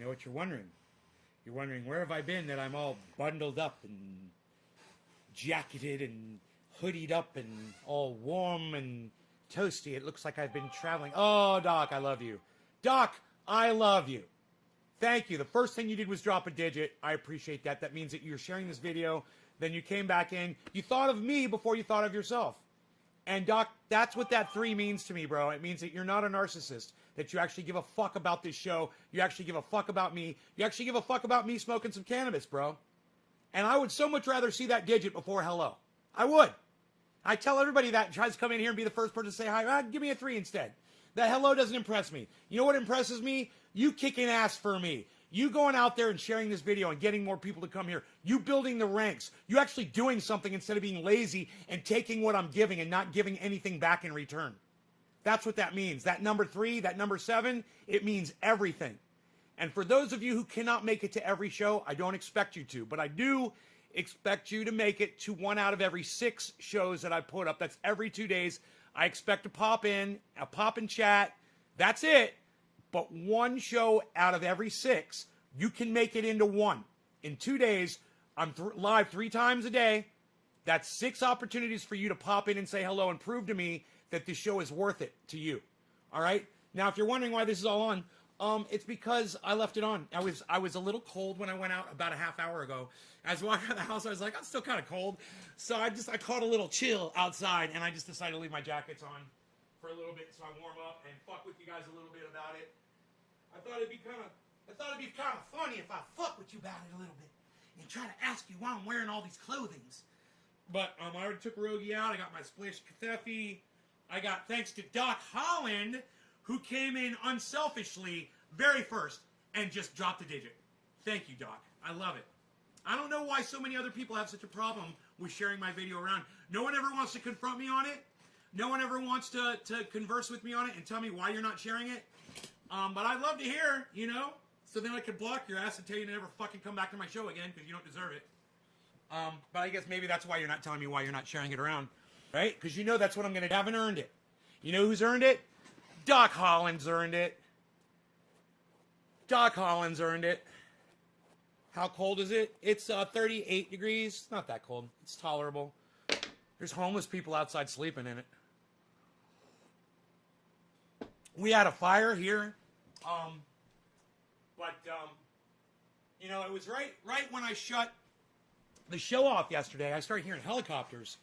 know what you're wondering. You're wondering, where have I been that I'm all bundled up and jacketed and hoodied up and all warm and toasty? It looks like I've been traveling. Oh, Doc, I love you. Doc, I love you. Thank you. The first thing you did was drop a digit. I appreciate that. That means that you're sharing this video. Then you came back in. You thought of me before you thought of yourself. And Doc, that's what that 3 means to me, bro. It means that you're not a narcissist, that you actually give a fuck about this show. You actually give a fuck about me. You actually give a fuck about me smoking some cannabis, bro. And I would so much rather see that digit before hello. I would. I tell everybody that tries to come in here and be the first person to say hi. Give me a 3 instead. That hello doesn't impress me. You know what impresses me? You kicking ass for me. You going out there and sharing this video and getting more people to come here. You building the ranks. You actually doing something instead of being lazy and taking what I'm giving and not giving anything back in return. That's what that means. That number 3, that number 7, it means everything. And for those of you who cannot make it to every show, I don't expect you to, but I do expect you to make it to 1 out of every 6 shows that I put up. That's every 2 days. I expect to pop in, I'll pop in chat. That's it. But 1 show out of every 6, you can make it into 1. In 2 days, I'm live 3 times a day. That's 6 opportunities for you to pop in and say hello and prove to me that this show is worth it to you. All right? Now, if you're wondering why this is all on, it's because I left it on. I was a little cold when I went out about a half hour ago. As I walked out of the house, I was like, I'm still kind of cold. So I caught a little chill outside, and I just decided to leave my jackets on for a little bit so I warm up and fuck with you guys a little bit about it. I thought it'd be kind of funny if I fuck with you about it a little bit and try to ask you why I'm wearing all these clothings. But I already took Rogie out. I got my Splish Cathephi. I got, thanks to Doc Holland, who came in unselfishly very first and just dropped a digit. Thank you, Doc. I love it. I don't know why so many other people have such a problem with sharing my video around. No one ever wants to confront me on it. No one ever wants to converse with me on it and tell me why you're not sharing it. But I'd love to hear, you know, so then I could block your ass and tell you to never fucking come back to my show again because you don't deserve it. But I guess maybe that's why you're not telling me why you're not sharing it around, right? Because you know that's what I'm going to haven't earned it. You know who's earned it? Doc Holland's earned it. Doc Holland's earned it. How cold is it? It's 38 degrees. Not that cold. It's tolerable. There's homeless people outside sleeping in it. We had a fire here. You know, it was right when I shut the show off yesterday. I started hearing helicopters.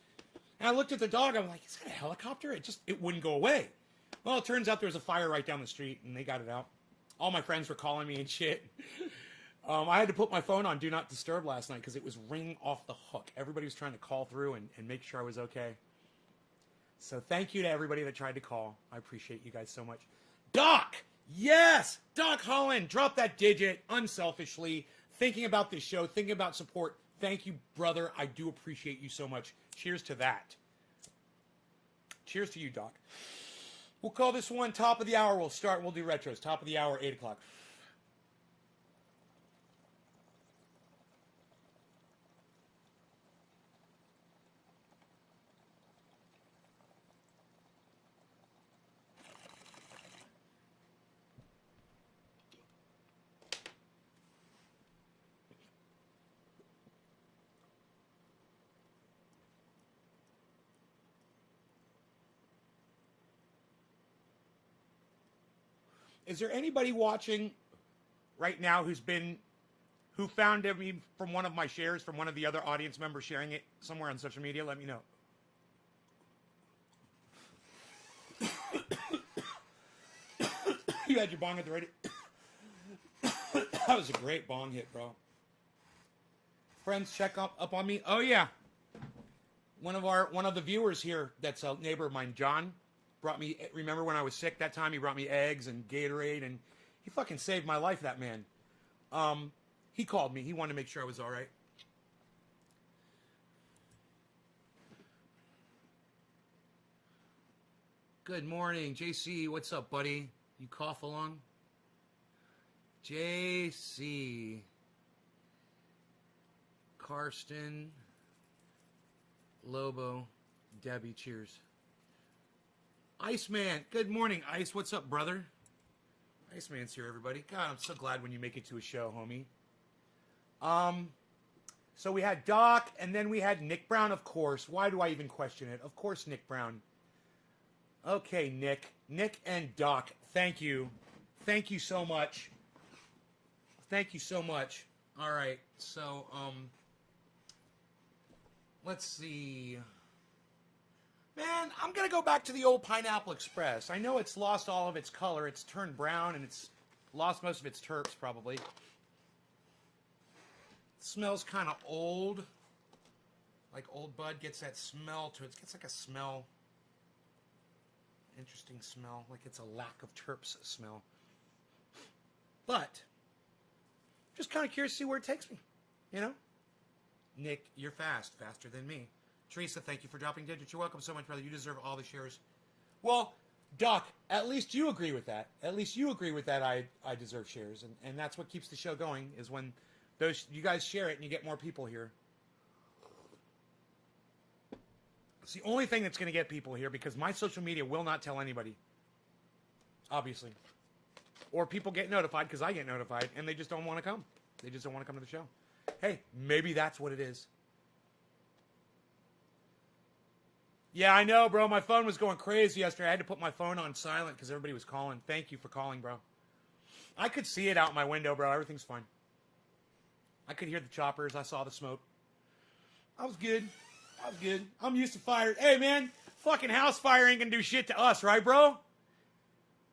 And I looked at the dog. I'm like, is that a helicopter? It wouldn't go away. Well, it turns out there was a fire right down the street, and they got it out. All my friends were calling me and shit. I had to put my phone on Do Not Disturb last night because it was ringing off the hook. Everybody was trying to call through and make sure I was okay. So thank you to everybody that tried to call. I appreciate you guys so much. Doc! Yes! Doc Holland, drop that digit unselfishly. Thinking about this show, thinking about support. Thank you, brother. I do appreciate you so much. Cheers to that. Cheers to you, Doc. We'll call this one top of the hour. We'll start. We'll do retros. Top of the hour, 8 o'clock. Is there anybody watching right now who found me from one of my shares, from one of the other audience members sharing it somewhere on social media? Let me know. You had your bong at the ready. That was a great bong hit, bro. Friends check up on me. Oh yeah. One of the viewers here that's a neighbor of mine, John, brought me, remember when I was sick that time, he brought me eggs and Gatorade, and he fucking saved my life, that man. He called me. He wanted to make sure I was all right. Good morning, JC. What's up, buddy? You cough along? JC. Karsten. Lobo. Debbie, cheers. Iceman, good morning, Ice. What's up, brother? Iceman's here, everybody. God, I'm so glad when you make it to a show, homie. So we had Doc, and then we had Nick Brown, of course. Why do I even question it? Of course, Nick Brown. Okay, Nick. Nick and Doc, thank you. Thank you so much. Thank you so much. All right, so, let's see. Man, I'm going to go back to the old Pineapple Express. I know it's lost all of its color. It's turned brown, and it's lost most of its terps, probably. It smells kind of old. Like Old Bud gets that smell to it. It gets like a smell. Interesting smell. Like it's a lack of terps smell. But, just kind of curious to see where it takes me. You know? Nick, you're fast. Faster than me. Teresa, thank you for dropping digits. You're welcome so much, brother. You deserve all the shares. Well, Doc, at least you agree with that. At least you agree with that I deserve shares. And that's what keeps the show going, is when those you guys share it and you get more people here. It's the only thing that's going to get people here, because my social media will not tell anybody. Obviously. Or people get notified because I get notified, and they just don't want to come. They just don't want to come to the show. Hey, maybe that's what it is. Yeah, I know, bro. My phone was going crazy yesterday. I had to put my phone on silent because everybody was calling. Thank you for calling, bro. I could see it out my window, bro. Everything's fine. I could hear the choppers. I saw the smoke. I was good. I was good. I'm used to fire. Hey, man, fucking house fire ain't gonna do shit to us, right, bro?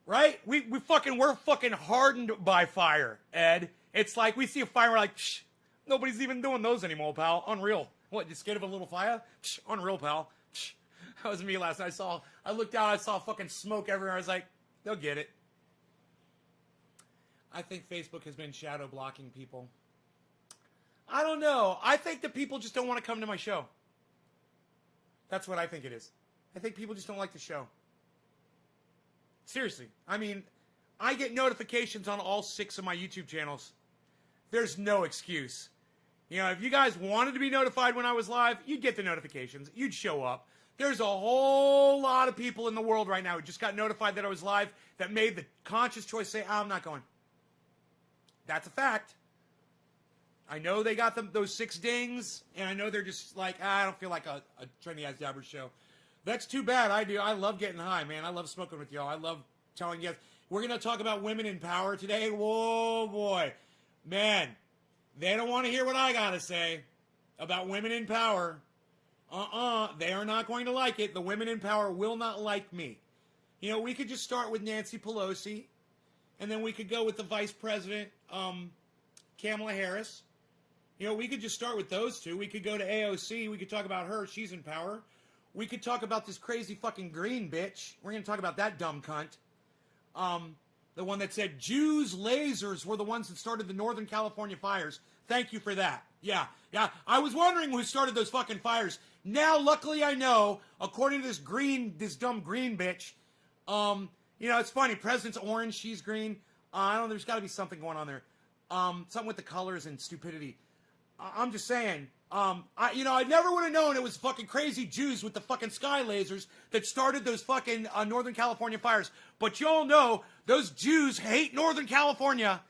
Right? We're fucking hardened by fire, Ed. It's like we see a fire, we're like, psh, nobody's even doing those anymore, pal. Unreal. What, you scared of a little fire? Psh, unreal, pal. Psh. That was me last night. I looked out, I saw fucking smoke everywhere. I was like, they'll get it. I think Facebook has been shadow blocking people. I don't know. I think that people just don't want to come to my show. That's what I think it is. I think people just don't like the show. Seriously. I mean, I get notifications on all 6 of my YouTube channels. There's no excuse. You know, if you guys wanted to be notified when I was live, you'd get the notifications. You'd show up. There's a whole lot of people in the world right now who just got notified that I was live that made the conscious choice to say, I'm not going. That's a fact. I know they got those 6 dings, and I know they're just like, I don't feel like a Trendy Ass Dabber show. That's too bad. I love getting high, man. I love smoking with y'all. I love telling you guys. We're going to talk about women in power today. Whoa, boy. Man, they don't want to hear what I got to say about women in power. They are not going to like it. The women in power will not like me. You know, we could just start with Nancy Pelosi, and then we could go with the Vice President, Kamala Harris. You know, we could just start with those 2. We could go to AOC. We could talk about her. She's in power. We could talk about this crazy fucking Greene bitch. We're going to talk about that dumb cunt. The one that said Jews' lasers were the ones that started the Northern California fires. Thank you for that. Yeah. I was wondering who started those fucking fires. Now, luckily, I know, according to this dumb Greene bitch, you know, it's funny. President's orange, she's green. I don't know, there's got to be something going on there. Something with the colors and stupidity. I'm just saying, I never would have known it was fucking crazy Jews with the fucking sky lasers that started those fucking Northern California fires. But y'all know those Jews hate Northern California,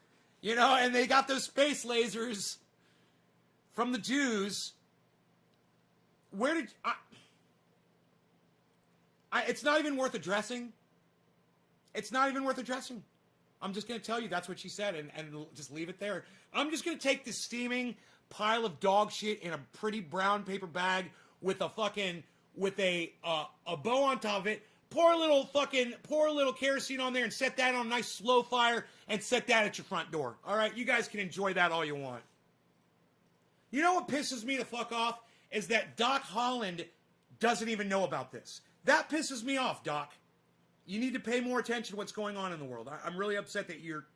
you know, and they got those space lasers from the Jews. Where did it's not even worth addressing. It's not even worth addressing. I'm just going to tell you that's what she said and just leave it there. I'm just going to take this steaming pile of dog shit in a pretty brown paper bag with a bow on top of it, pour a little kerosene on there and set that on a nice slow fire and set that at your front door. All right, you guys can enjoy that all you want. You know what pisses me the fuck off is that Doc Holland doesn't even know about this. That pisses me off, Doc. You need to pay more attention to what's going on in the world. I'm really upset that you're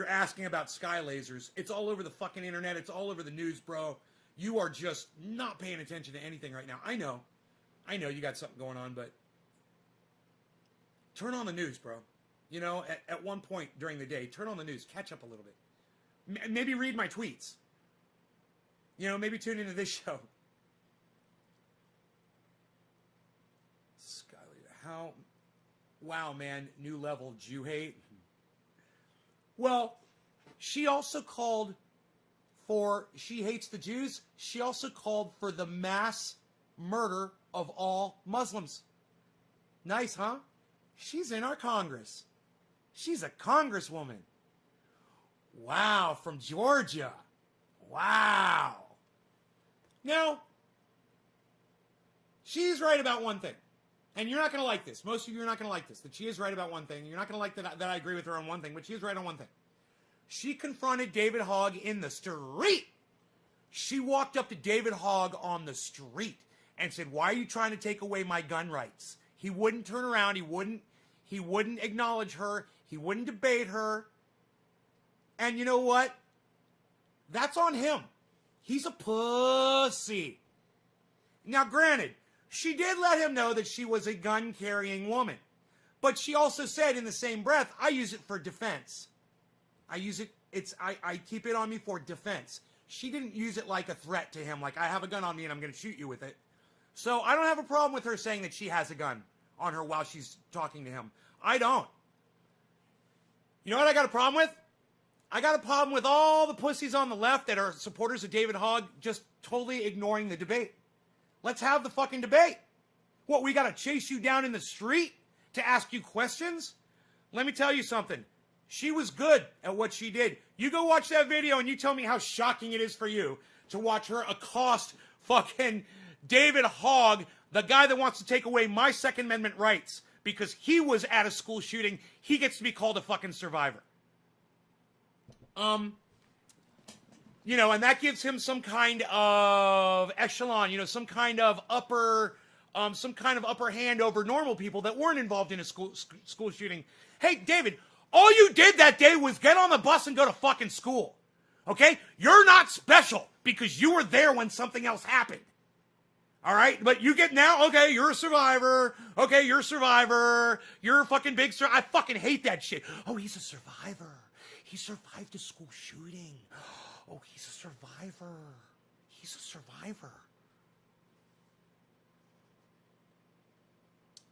asking about sky lasers. It's all over the fucking internet. It's all over the news, bro. You are just not paying attention to anything right now. I know you got something going on, but turn on the news, bro. You know, at one point during the day, turn on the news. Catch up a little bit. Maybe read my tweets. You know, maybe tune into this show. Skyler, wow, man, new level Jew hate. Well, she also called for, she hates the Jews. She also called for the mass murder of all Muslims. Nice, huh? She's in our Congress. She's a congresswoman. Wow, from Georgia. Wow. Now, she's right about one thing. And you're not going to like this. Most of you are not going to like this. That she is right about one thing. You're not going to like that I agree with her on one thing, but she is right on one thing. She confronted David Hogg in the street. She walked up to David Hogg on the street and said, "Why are you trying to take away my gun rights?" He wouldn't turn around. He wouldn't acknowledge her. He wouldn't debate her. And you know what? That's on him. He's a pussy. Now, granted, she did let him know that she was a gun-carrying woman. But she also said in the same breath, I use it for defense. I keep it on me for defense. She didn't use it like a threat to him, like I have a gun on me and I'm going to shoot you with it. So I don't have a problem with her saying that she has a gun on her while she's talking to him. I don't. You know what I got a problem with? I got a problem with all the pussies on the left that are supporters of David Hogg just totally ignoring the debate. Let's have the fucking debate. What, we got to chase you down in the street to ask you questions? Let me tell you something. She was good at what she did. You go watch that video and you tell me how shocking it is for you to watch her accost fucking David Hogg, the guy that wants to take away my Second Amendment rights because he was at a school shooting. He gets to be called a fucking survivor. You know, and that gives him some kind of echelon, you know, some kind of upper hand over normal people that weren't involved in a school shooting. Hey, David, all you did that day was get on the bus and go to fucking school. Okay? You're not special because you were there when something else happened. All right? But you get now, okay, you're a survivor. Okay, you're a survivor. You're a fucking big survivor. I fucking hate that shit. Oh, he's a survivor. He survived a school shooting. Oh, he's a survivor. He's a survivor.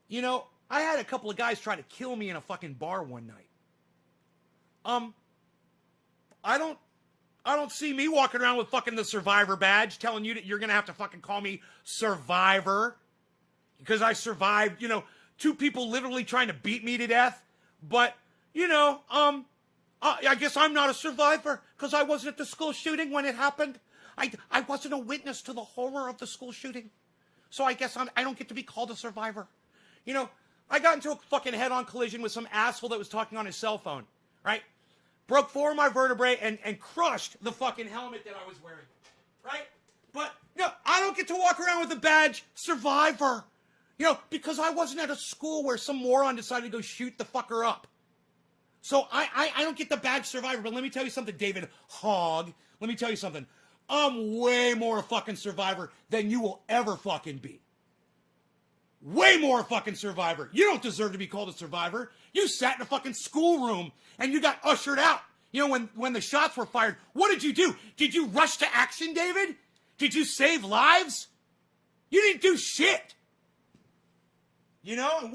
You know, I had a couple of guys try to kill me in a fucking bar one night. I don't see me walking around with fucking the survivor badge telling you that you're going to have to fucking call me survivor because I survived, you know, 2 people literally trying to beat me to death. But, you know, I guess I'm not a survivor because I wasn't at the school shooting when it happened. I wasn't a witness to the horror of the school shooting. So I guess I don't get to be called a survivor. You know, I got into a fucking head-on collision with some asshole that was talking on his cell phone, right? Broke 4 of my vertebrae and crushed the fucking helmet that I was wearing, right? But, you know, I don't get to walk around with a badge, survivor, you know, because I wasn't at a school where some moron decided to go shoot the fucker up. So I don't get the badge survivor, but let me tell you something, David Hogg. Let me tell you something. I'm way more a fucking survivor than you will ever fucking be. Way more a fucking survivor. You don't deserve to be called a survivor. You sat in a fucking schoolroom and you got ushered out. You know, when the shots were fired, what did you do? Did you rush to action, David? Did you save lives? You didn't do shit. You know,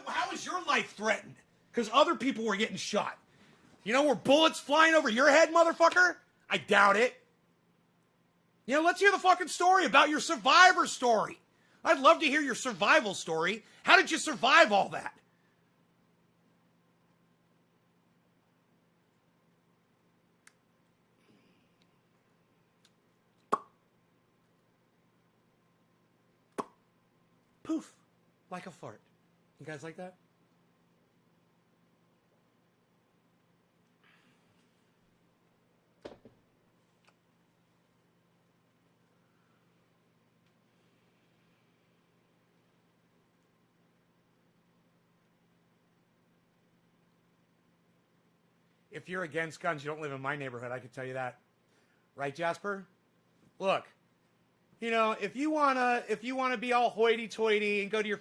how was your life threatened? Because other people were getting shot. You know, were bullets flying over your head, motherfucker? I doubt it. You know, let's hear the fucking story about your survivor story. I'd love to hear your survival story. How did you survive all that? Poof, like a fart. You guys like that? If you're against guns, you don't live in my neighborhood. I can tell you that. Right, Jasper? Look, you know, if you wanna be all hoity-toity and go to your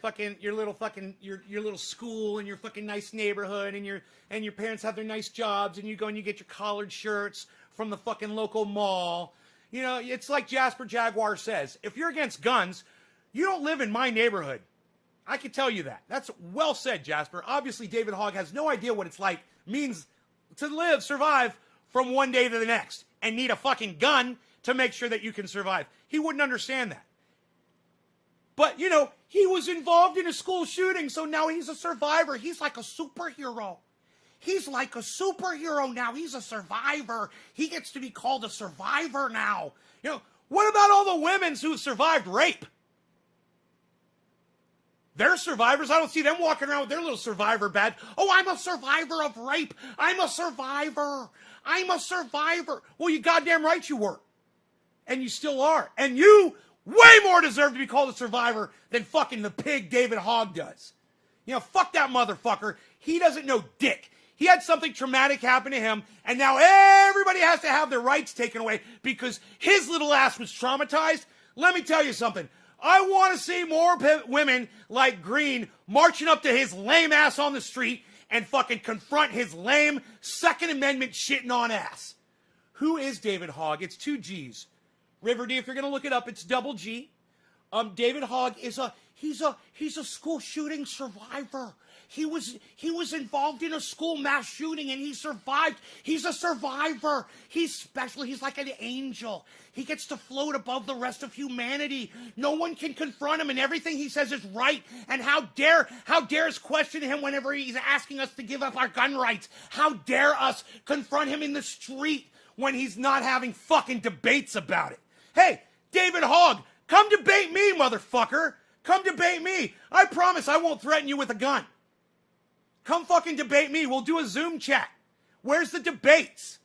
little school and your fucking nice neighborhood and your parents have their nice jobs and you go and you get your collared shirts from the fucking local mall, you know, it's like Jasper Jaguar says. If you're against guns, you don't live in my neighborhood. I can tell you that. That's well said, Jasper. Obviously, David Hogg has no idea what it's like, means survive from one day to the next and need a fucking gun to make sure that you can survive. He wouldn't understand that. But, you know, he was involved in a school shooting, so now he's a survivor. He's like a superhero. He's like a superhero now. He's a survivor. He gets to be called a survivor now. You know, what about all the women who survived rape? They're survivors. I don't see them walking around with their little survivor badge. Oh, I'm a survivor of rape. I'm a survivor. I'm a survivor. Well, you goddamn right you were. And you still are. And you way more deserve to be called a survivor than fucking the pig David Hogg does. You know, fuck that motherfucker. He doesn't know dick. He had something traumatic happen to him, and now everybody has to have their rights taken away because his little ass was traumatized. Let me tell you something. I want to see more women like Greene marching up to his lame ass on the street and fucking confront his lame Second Amendment shitting on ass. Who is David Hogg? It's 2 G's. River D, if you're going to look it up, it's double G. David Hogg is he's a school shooting survivor. He was involved in a school mass shooting and he survived. He's a survivor. He's special. He's like an angel. He gets to float above the rest of humanity. No one can confront him and everything he says is right. And how dare us question him whenever he's asking us to give up our gun rights? How dare us confront him in the street when he's not having fucking debates about it? Hey, David Hogg, come debate me, motherfucker. Come debate me. I promise I won't threaten you with a gun. Come fucking debate me. We'll do a Zoom chat. Where's the debates?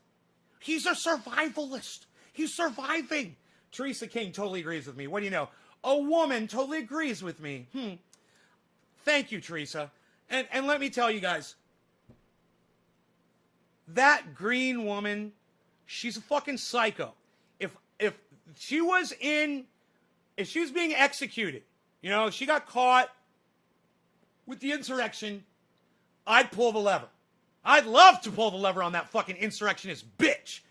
He's a survivalist. He's surviving. Teresa King totally agrees with me. What do you know? A woman totally agrees with me. Thank you, Teresa. And let me tell you guys, that Greene woman, she's a fucking psycho. If she was being executed, you know, if she got caught with the insurrection, I'd pull the lever. I'd love to pull the lever on that fucking insurrectionist bitch.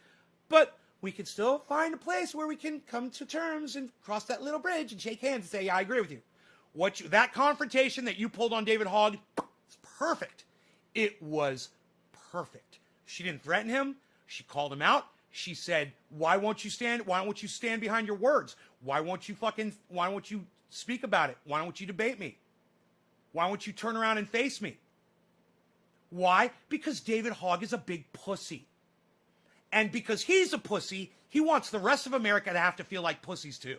But we can still find a place where we can come to terms and cross that little bridge and shake hands and say, yeah, I agree with you. That confrontation that you pulled on David Hogg is perfect. It was perfect. She didn't threaten him. She called him out. She said, why won't you stand behind your words? Why won't you speak about it? Why won't you debate me? Why won't you turn around and face me? Why? Because David Hogg is a big pussy. And because he's a pussy, he wants the rest of America to have to feel like pussies too.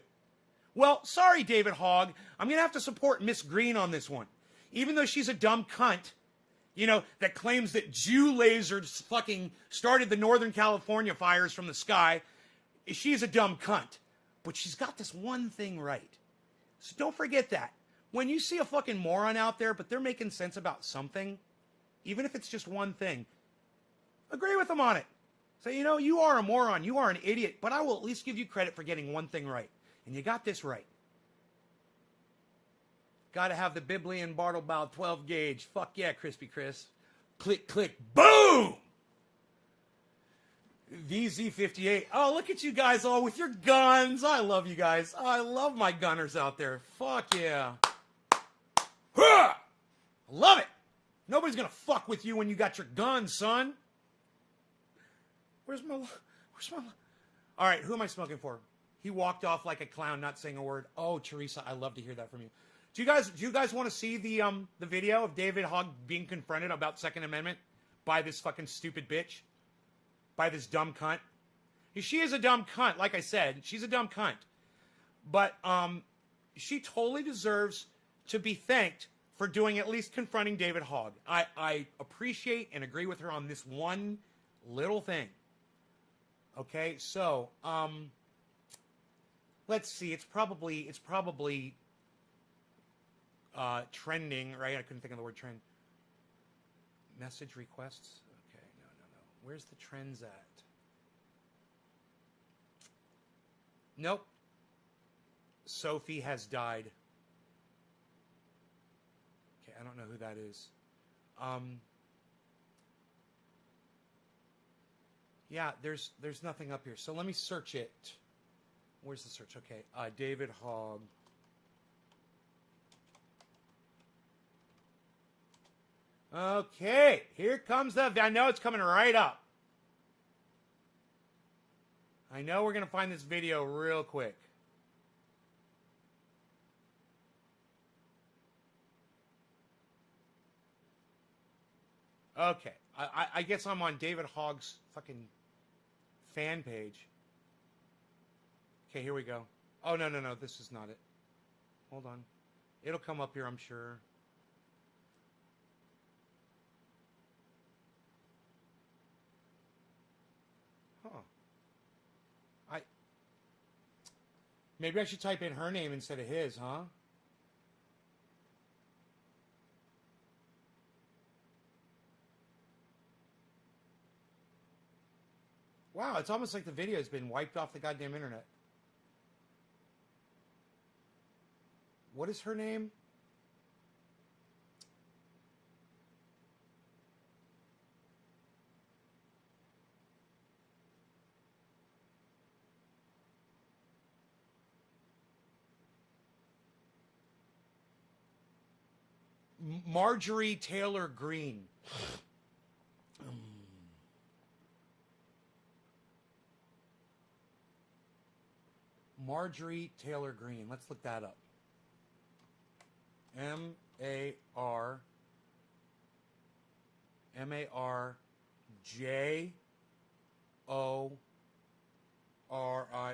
Well, sorry, David Hogg. I'm going to have to support Miss Greene on this one. Even though she's a dumb cunt, you know, that claims that Jew lasers fucking started the Northern California fires from the sky. She's a dumb cunt. But she's got this one thing right. So don't forget that. When you see a fucking moron out there, but they're making sense about something, even if it's just one thing, agree with them on it. Say, you know, you are a moron, you are an idiot, but I will at least give you credit for getting one thing right. And you got this right. Got to have the Biblian Bartlebow 12 gauge. Fuck yeah, Crispy Chris. Click, click, boom! VZ58. Oh, look at you guys all with your guns. I love you guys. I love my gunners out there. Fuck yeah. I love it. Nobody's gonna fuck with you when you got your gun, son. Where's my... All right, who am I smoking for? He walked off like a clown, not saying a word. Oh, Teresa, I love to hear that from you. Do you guys want to see the video of David Hogg being confronted about Second Amendment by this fucking stupid bitch? By this dumb cunt? She is a dumb cunt, like I said. She's a dumb cunt. But she totally deserves to be thanked for doing at least confronting David Hogg. I appreciate and agree with her on this one little thing. Okay, so let's see. It's probably trending, right? I couldn't think of the word trend. Message requests. Okay, no. Where's the trends at? Nope. Sophie has died. Okay, I don't know who that is. Yeah, there's nothing up here. So let me search it. Where's the search? Okay, David Hogg. Okay, here comes the... I know it's coming right up. I know we're going to find this video real quick. Okay, I guess I'm on David Hogg's fucking fan page. Okay, here we go. Oh, no, this is not it. Hold on. It'll come up here, I'm sure. Huh. Maybe I should type in her name instead of his, huh? Wow, it's almost like the video has been wiped off the goddamn internet. What is her name? Marjorie Taylor Greene. Marjorie Taylor Greene. Let's look that up. M-A-R-J-O-R-I.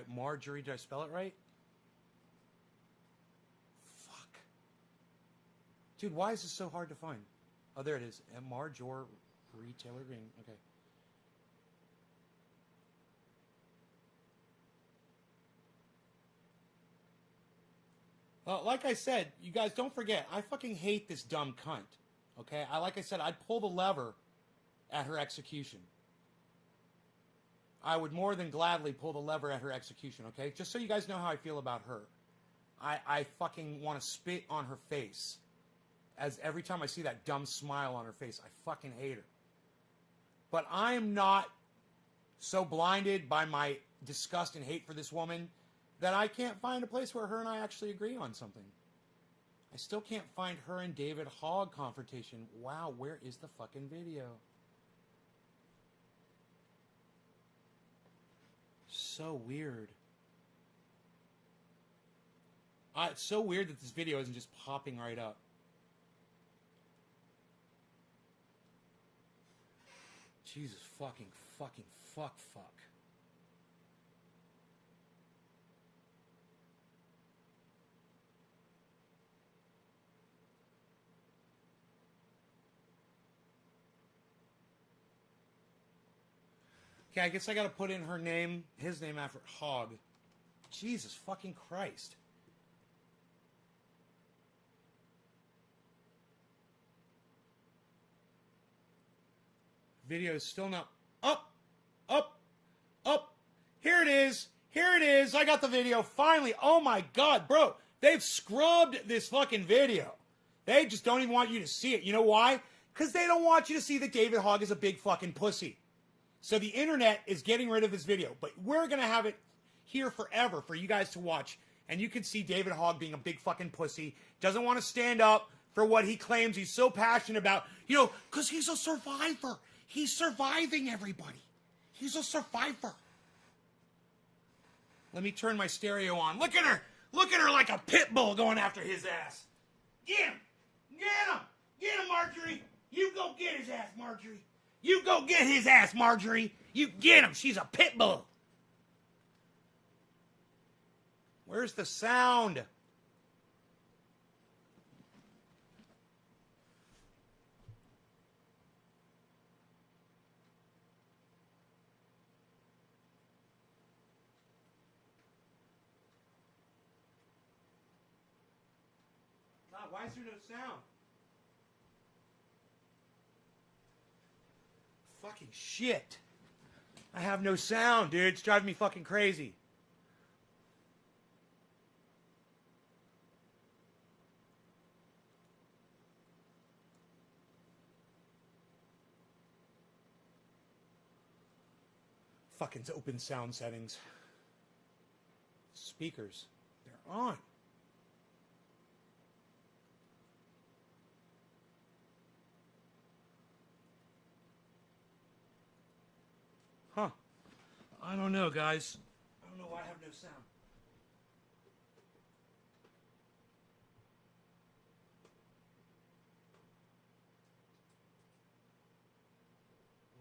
Marjorie, did I spell it right? Fuck. Dude, why is this so hard to find? Oh, there it is. Marjorie Taylor Greene. Okay. Like I said, you guys don't forget, I fucking hate this dumb cunt. Okay? Like I said, I'd pull the lever at her execution. I would more than gladly pull the lever at her execution, okay? Just so you guys know how I feel about her. I fucking want to spit on her face. As every time I see that dumb smile on her face, I fucking hate her. But I am not so blinded by my disgust and hate for this woman that I can't find a place where her and I actually agree on something. I still can't find her and David Hogg confrontation. Wow, where is the fucking video? So weird. It's so weird that this video isn't just popping right up. Jesus fuck. Okay, I guess I gotta put in her name, his name after Hogg. Jesus fucking Christ. Video is still not up. Here it is. I got the video finally. Oh my God, bro. They've scrubbed this fucking video. They just don't even want you to see it. You know why? Because they don't want you to see that David Hogg is a big fucking pussy. So the internet is getting rid of this video. But we're going to have it here forever for you guys to watch. And you can see David Hogg being a big fucking pussy. Doesn't want to stand up for what he claims he's so passionate about. You know, because he's a survivor. He's surviving everybody. He's a survivor. Let me turn my stereo on. Look at her. Look at her like a pit bull going after his ass. Get him. Get him. Get him, Marjorie. You go get his ass, Marjorie. You go get his ass, Marjorie. You get him. She's a pit bull. Where's the sound? God, why is there no sound? Fucking shit. I have no sound, dude. It's driving me fucking crazy. Fucking open sound settings. Speakers. They're on. I don't know, guys. I don't know why I have no sound.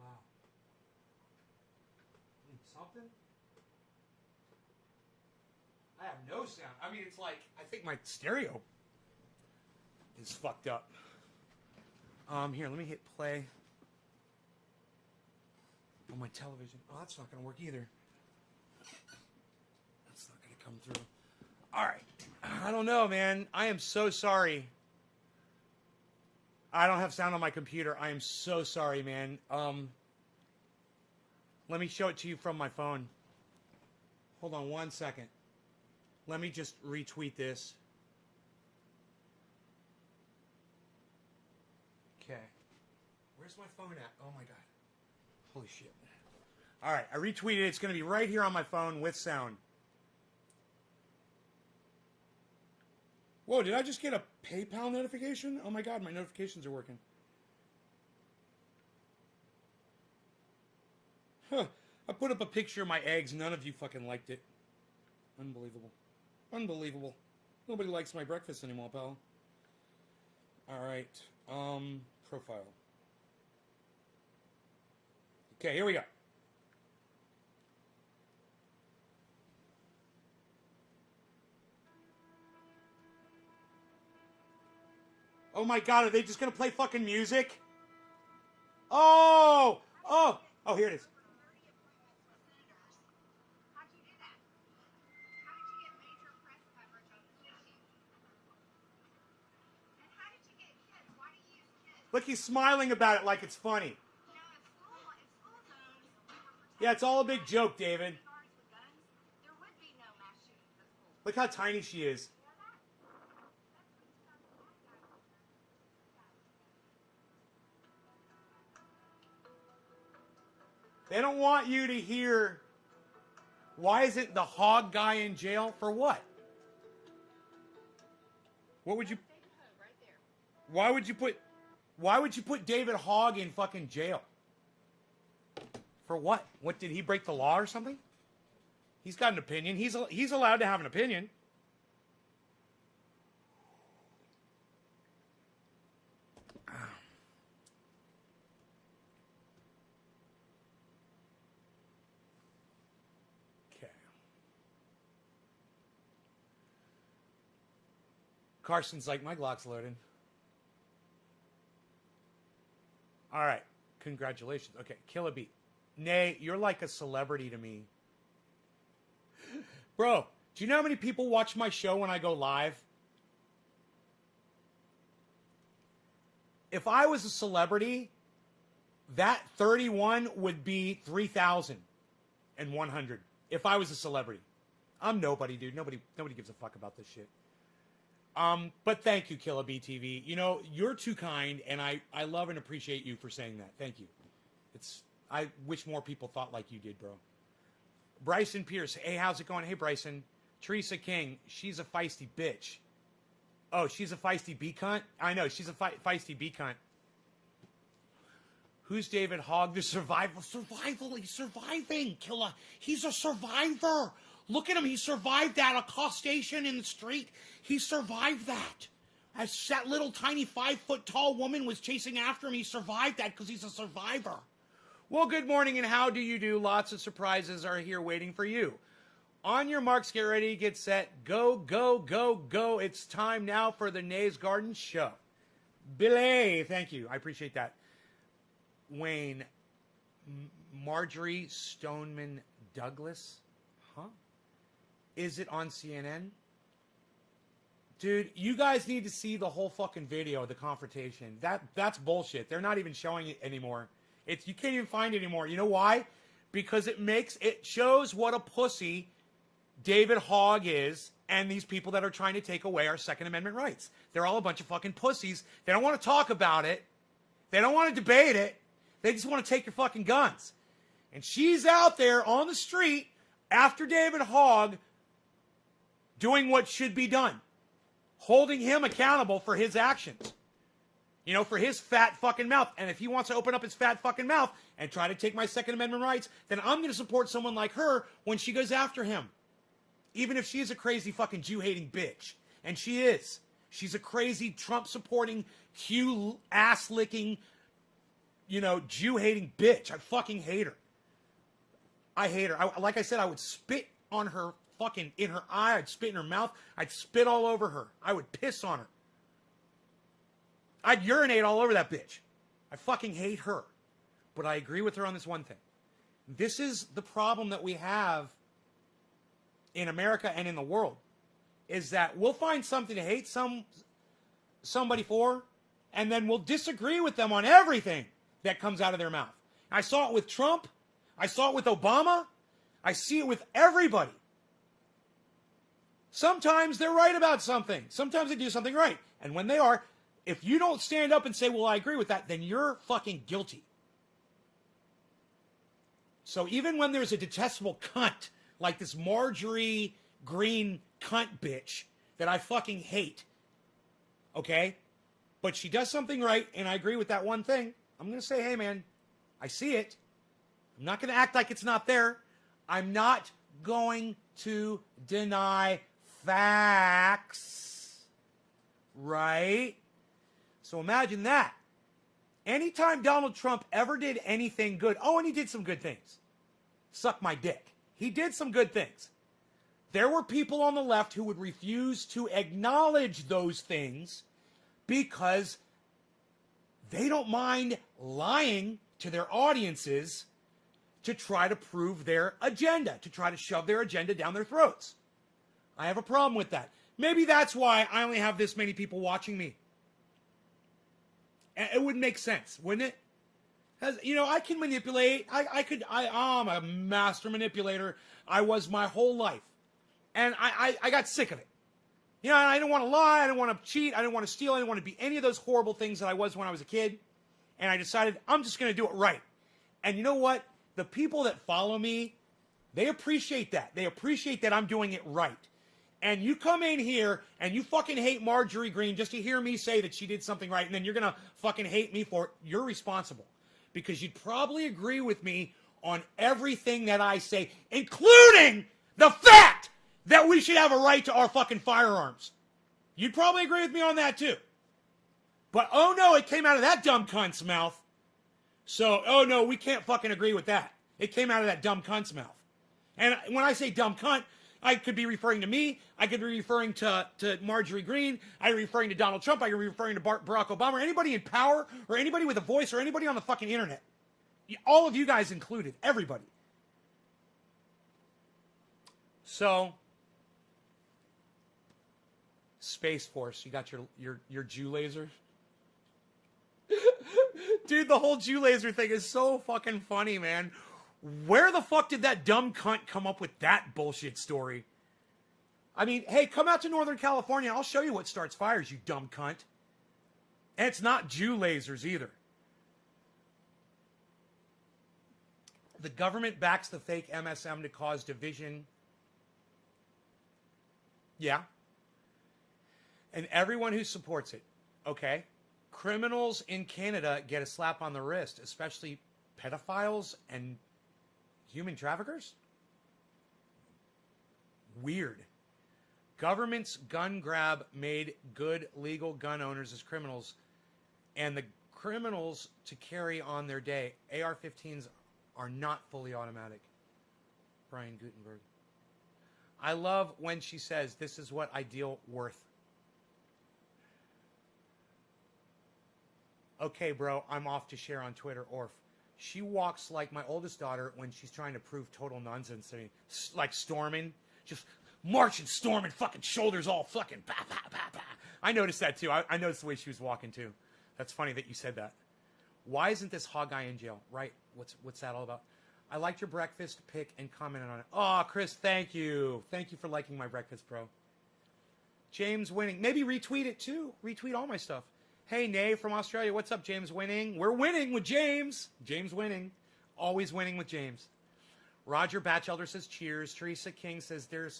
Wow. Something? I have no sound. I mean, it's like, I think my stereo is fucked up. Here, let me hit play on my television. Oh, that's not going to work either. That's not going to come through. All right. I don't know, man. I am so sorry. I don't have sound on my computer. I am so sorry, man. Let me show it to you from my phone. Hold on 1 second. Let me just retweet this. Okay. Where's my phone at? Oh my God. Holy shit. All right, I retweeted it. It's going to be right here on my phone with sound. Whoa, did I just get a PayPal notification? Oh my God, my notifications are working. Huh. I put up a picture of my eggs. None of you fucking liked it. Unbelievable. Unbelievable. Nobody likes my breakfast anymore, pal. All right. Profile. Okay, here we go. Oh my God, are they just gonna play fucking music? Oh! Oh! Oh, here it is. Look, he's smiling about it like it's funny. Yeah, it's all a big joke, David. Look how tiny she is. They don't want you to hear, why isn't the hog guy in jail? For what? What would you... Why would you put David Hogg in fucking jail? For what? What, did he break the law or something? He's got an opinion. He's allowed to have an opinion. Okay. Carson's like, my Glock's loading. All right. Congratulations. Okay, kill a beat. Nay, you're like a celebrity to me. Bro, do you know how many people watch my show when I go live? If I was a celebrity, that 31 would be 3,100. If I was a celebrity. I'm nobody, dude. Nobody gives a fuck about this shit. But thank you, Killa BTV. You know, you're too kind, and I love and appreciate you for saying that. Thank you. I wish more people thought like you did, bro. Bryson Pierce. Hey, how's it going? Hey, Bryson. Teresa King. She's a feisty bitch. Oh, she's a feisty B-cunt? I know, she's a feisty B-cunt. Who's David Hogg? The survival. He's surviving, Killa. He's a survivor. Look at him. He survived that accostation in the street. He survived that. As that little tiny 5-foot-tall woman was chasing after him, he survived that because he's a survivor. Well, good morning and how do you do? Lots of surprises are here waiting for you. On your marks, get ready, get set, go, go, go, go. It's time now for the Nays Garden Show. Billy, thank you. I appreciate that. Wayne, Marjorie Stoneman Douglas? Huh? Is it on CNN? Dude, you guys need to see the whole fucking video of the confrontation. That's bullshit. They're not even showing it anymore. You can't even find it anymore. You know why? Because it shows what a pussy David Hogg is and these people that are trying to take away our Second Amendment rights. They're all a bunch of fucking pussies. They don't want to talk about it. They don't want to debate it. They just want to take your fucking guns. And she's out there on the street after David Hogg doing what should be done. Holding him accountable for his actions. You know, for his fat fucking mouth. And if he wants to open up his fat fucking mouth and try to take my Second Amendment rights, then I'm going to support someone like her when she goes after him. Even if she is a crazy fucking Jew-hating bitch. And she is. She's a crazy Trump-supporting, Q ass-licking, you know, Jew-hating bitch. I fucking hate her. I hate her. Like I said, I would spit on her fucking, in her eye. I'd spit in her mouth. I'd spit all over her. I would piss on her. I'd urinate all over that bitch. I fucking hate her. But I agree with her on this one thing. This is the problem that we have in America and in the world. Is that we'll find something to hate somebody for, and then we'll disagree with them on everything that comes out of their mouth. I saw it with Trump. I saw it with Obama. I see it with everybody. Sometimes they're right about something. Sometimes they do something right. And when they are, if you don't stand up and say, well, I agree with that, then you're fucking guilty. So even when there's a detestable cunt, like this Marjorie Greene cunt bitch that I fucking hate, okay? But she does something right, and I agree with that one thing. I'm going to say, hey, man, I see it. I'm not going to act like it's not there. I'm not going to deny facts, right? So imagine that. Anytime Donald Trump ever did anything good, oh, and he did some good things. Suck my dick. He did some good things. There were people on the left who would refuse to acknowledge those things because they don't mind lying to their audiences to try to prove their agenda, to try to shove their agenda down their throats. I have a problem with that. Maybe that's why I only have this many people watching me. It would make sense, wouldn't it? As, you know, I can manipulate. I'm a master manipulator. I was my whole life. And I got sick of it. You know, I didn't want to lie. I didn't want to cheat. I didn't want to steal. I didn't want to be any of those horrible things that I was when I was a kid. And I decided I'm just going to do it right. And you know what? The people that follow me, they appreciate that. They appreciate that I'm doing it right. And you come in here and you fucking hate Marjorie Greene just to hear me say that she did something right, and then you're going to fucking hate me for it. You're responsible. Because you'd probably agree with me on everything that I say, including the fact that we should have a right to our fucking firearms. You'd probably agree with me on that too. But oh no, it came out of that dumb cunt's mouth. So, oh no, we can't fucking agree with that. It came out of that dumb cunt's mouth. And when I say dumb cunt, I could be referring to me. I could be referring to Marjorie Greene. I could be referring to Donald Trump. I could be referring to Barack Obama, or anybody in power, or anybody with a voice, or anybody on the fucking internet. All of you guys included. Everybody. So, Space Force, you got your Jew laser? Dude, the whole Jew laser thing is so fucking funny, man. Where the fuck did that dumb cunt come up with that bullshit story? I mean, hey, come out to Northern California. I'll show you what starts fires, you dumb cunt. And it's not Jew lasers either. The government backs the fake MSM to cause division. Yeah. And everyone who supports it, okay? Criminals in Canada get a slap on the wrist, especially pedophiles and human traffickers? Weird. Government's gun grab made good legal gun owners as criminals, and the criminals to carry on their day. AR-15s are not fully automatic. Brian Gutenberg. I love when she says, this is what I deal worth. Okay, bro, I'm off to share on Twitter, Orf. She walks like my oldest daughter when she's trying to prove total nonsense to me. Like storming. Just marching, storming, fucking shoulders all fucking bah, bah, bah, bah. I noticed that too. I noticed the way she was walking too. That's funny that you said that. Why isn't this hog guy in jail? Right? What's that all about? I liked your breakfast pic and commented on it. Oh, Chris, thank you. Thank you for liking my breakfast, bro. James Winning. Maybe retweet it too. Retweet all my stuff. Hey, Nay from Australia. What's up, James Winning? We're winning with James. James Winning. Always winning with James. Roger Batchelder says cheers. Teresa King says they're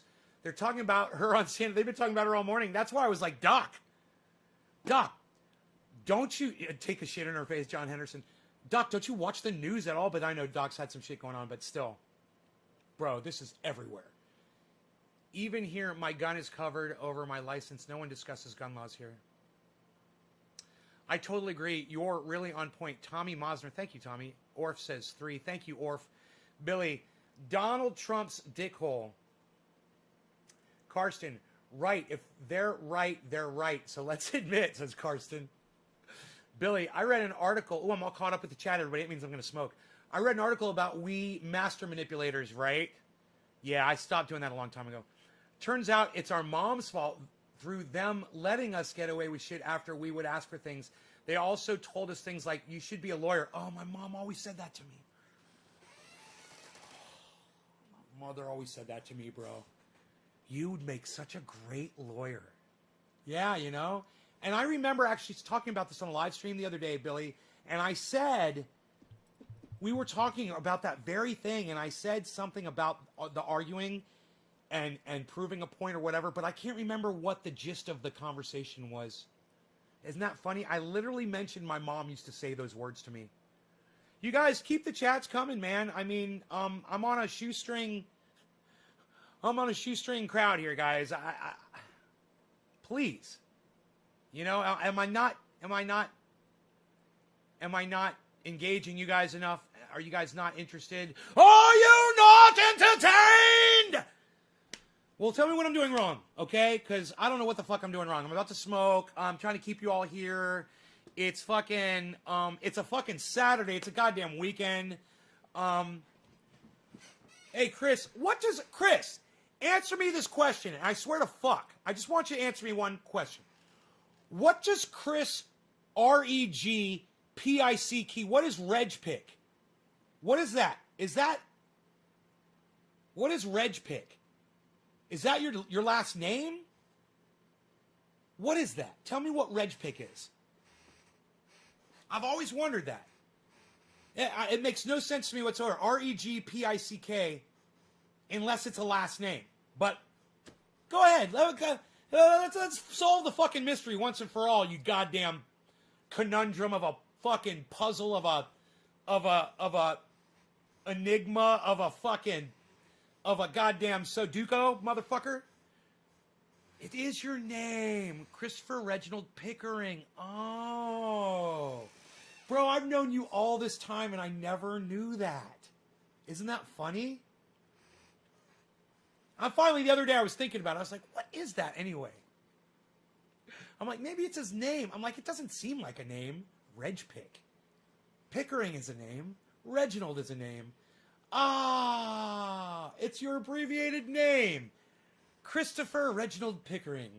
talking about her on CNN. They've been talking about her all morning. That's why I was like, Doc, Don't you take a shit in her face, John Henderson. Doc, don't you watch the news at all? But I know Doc's had some shit going on, but still. Bro, this is everywhere. Even here, my gun is covered over my license. No one discusses gun laws here. I totally agree. You're really on point. Tommy Mosner. Thank you, Tommy. Orf says 3. Thank you, Orf. Billy. Donald Trump's dickhole. Karsten. Right. If they're right, they're right. So let's admit, says Karsten. Billy, I read an article. Oh, I'm all caught up with the chat, everybody. It means I'm going to smoke. I read an article about we master manipulators, right? Yeah, I stopped doing that a long time ago. Turns out it's our mom's fault through them letting us get away with shit after we would ask for things. They also told us things like, you should be a lawyer. Oh, my mom always said that to me. My mother always said that to me, bro. You would make such a great lawyer. Yeah, you know? And I remember actually talking about this on a live stream the other day, Billy, and I said, we were talking about that very thing, and I said something about the arguing and proving a point or whatever, but I can't remember what the gist of the conversation was. Isn't that funny? I literally mentioned my mom used to say those words to me. You guys keep the chats coming, man. I mean, I'm on a shoestring. I'm on a shoestring crowd here, guys. Please. You know, am I not engaging you guys enough? Are you guys not interested? Are you not entertained? Well, tell me what I'm doing wrong, okay? Because I don't know what the fuck I'm doing wrong. I'm about to smoke. I'm trying to keep you all here. It's fucking, it's a fucking Saturday. It's a goddamn weekend. Hey, Chris, Chris, answer me this question. And I swear to fuck, I just want you to answer me one question. What does Chris, R-E-G-P-I-C-K, what is Reg Pick? What is that? What is Reg Pick? Is that your last name? What is that? Tell me what Reg Pick is. I've always wondered that. It makes no sense to me whatsoever. R-E-G-P-I-C-K, unless it's a last name. But go ahead. Let's solve the fucking mystery once and for all, you goddamn conundrum of a fucking puzzle of a enigma of a goddamn Sudoku, motherfucker. It is your name, Christopher Reginald Pickering. Oh. Bro, I've known you all this time and I never knew that. Isn't that funny? Finally, the other day I was thinking about it. I was like, what is that anyway? I'm like, maybe it's his name. I'm like, it doesn't seem like a name. Reg Pick. Pickering is a name. Reginald is a name. Ah, it's your abbreviated name. Christopher Reginald Pickering.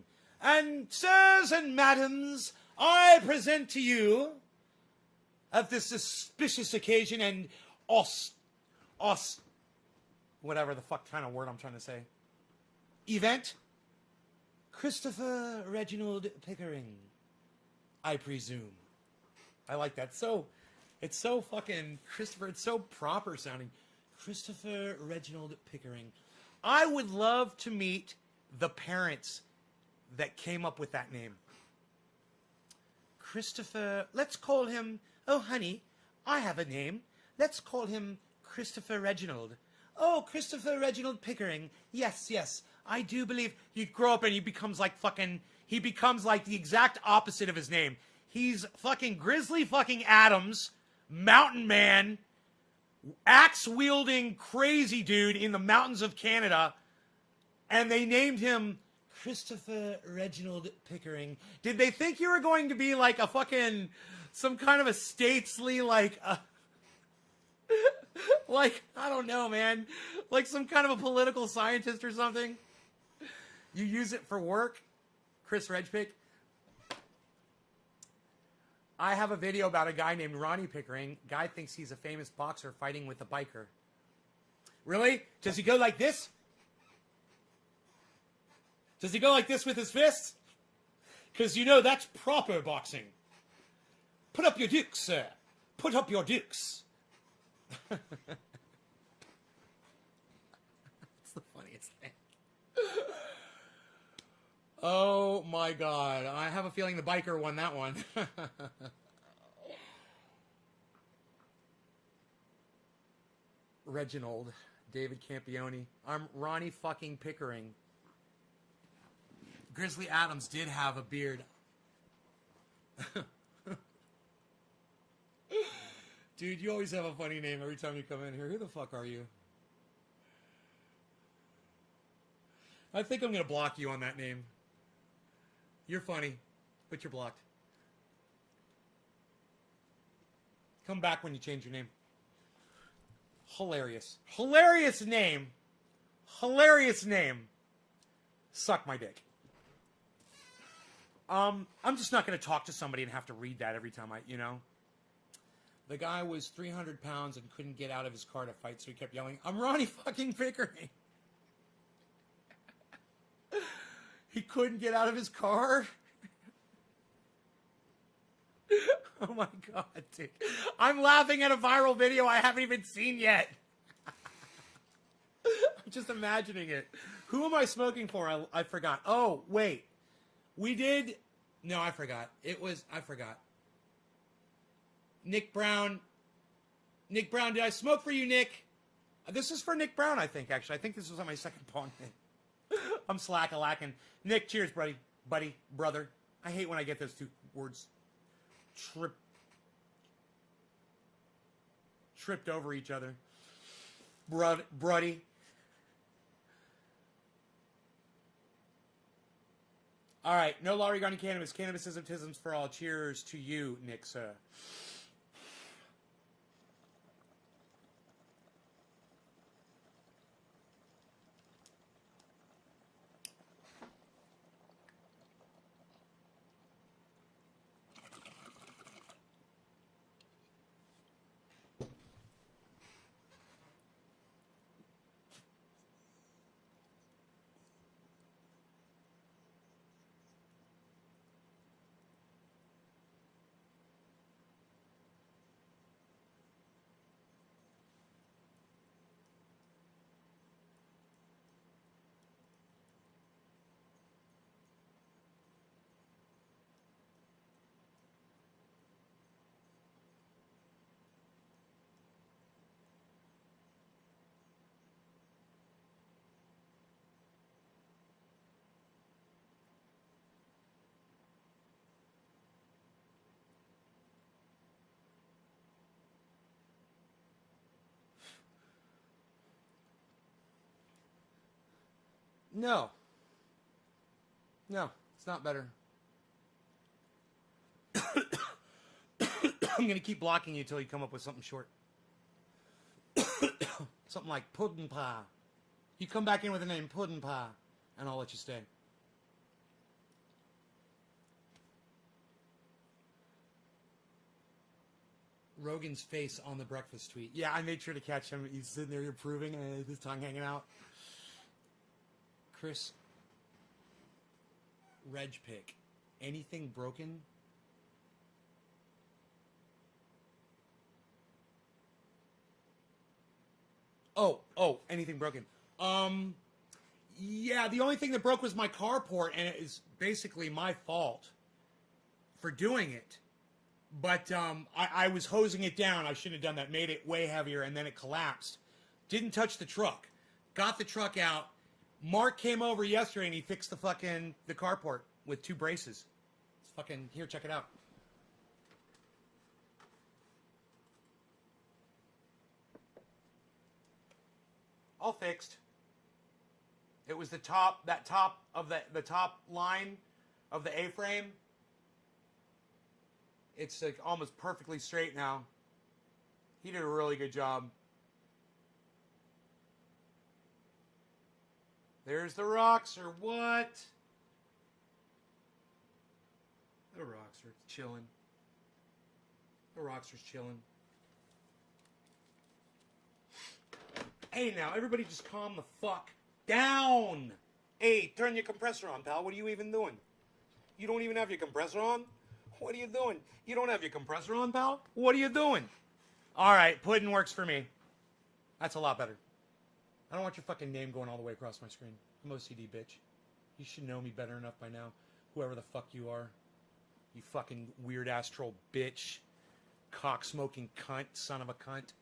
And sirs and madams, I present to you, at this auspicious occasion and whatever the fuck kind of word I'm trying to say, event, Christopher Reginald Pickering, I presume. I like that. It's so fucking Christopher, it's so proper sounding. Christopher Reginald Pickering. I would love to meet the parents that came up with that name. Christopher, let's call him, oh honey, I have a name. Let's call him Christopher Reginald. Oh, Christopher Reginald Pickering. Yes, yes. I do believe you grow up and he becomes like the exact opposite of his name. He's fucking Grizzly fucking Adams, mountain man, axe-wielding crazy dude in the mountains of Canada, and they named him Christopher Reginald Pickering. Did they think you were going to be like a fucking, some kind of a statesly, like, like, I don't know, man, like some kind of a political scientist or something? You use it for work? Chris Regpick? I have a video about a guy named Ronnie Pickering. Guy thinks he's a famous boxer fighting with a biker. Really? Does he go like this? Does he go like this with his fists? Because you know that's proper boxing. Put up your dukes, sir. Put up your dukes. It's the funniest thing. Oh my god. I have a feeling the biker won that one. Reginald. David Campione. I'm Ronnie fucking Pickering. Grizzly Adams did have a beard. Dude, you always have a funny name every time you come in here. Who the fuck are you? I think I'm going to block you on that name. You're funny, but you're blocked. Come back when you change your name. Hilarious. Hilarious name. Hilarious name. Suck my dick. I'm just not going to talk to somebody and have to read that every time you know. The guy was 300 pounds and couldn't get out of his car to fight, so he kept yelling, I'm Ronnie fucking Pickering. He couldn't get out of his car? Oh my god, dude. I'm laughing at a viral video I haven't even seen yet. I'm just imagining it. Who am I smoking for? I forgot. Oh, wait. We did... No, I forgot. I forgot. Nick Brown. Nick Brown, did I smoke for you, Nick? This is for Nick Brown, I think, actually. I think this was on my second pawn. I'm slack-a-lacking. Nick, cheers, buddy, brother. I hate when I get those two words tripped over each other. Bruddy. All right, no law regarding cannabis. Cannabis is autisms for all. Cheers to you, Nick, sir. No. No, it's not better. I'm going to keep blocking you until you come up with something short. Something like Puddin' Pie. You come back in with the name Puddin' Pie, and I'll let you stay. Rogan's face on the breakfast tweet. Yeah, I made sure to catch him. He's sitting there approving and his tongue hanging out. Chris Reg pick. Anything broken? Oh, anything broken. Yeah, the only thing that broke was my carport, and it is basically my fault for doing it. But I was hosing it down. I shouldn't have done that. Made it way heavier, and then it collapsed. Didn't touch the truck. Got the truck out. Mark came over yesterday and he fixed the carport with 2 braces. It's fucking, here, check it out. All fixed. It was that top of the top line of the A-frame. It's like almost perfectly straight now. He did a really good job. There's the rocks, or what? The rocks are chilling. The rocks are chilling. Hey, now, everybody just calm the fuck down. Hey, turn your compressor on, pal. What are you even doing? You don't even have your compressor on? What are you doing? You don't have your compressor on, pal? What are you doing? All right, pudding works for me. That's a lot better. I don't want your fucking name going all the way across my screen. I'm OCD, bitch. You should know me better enough by now. Whoever the fuck you are. You fucking weird ass troll bitch. Cock-smoking cunt, son of a cunt.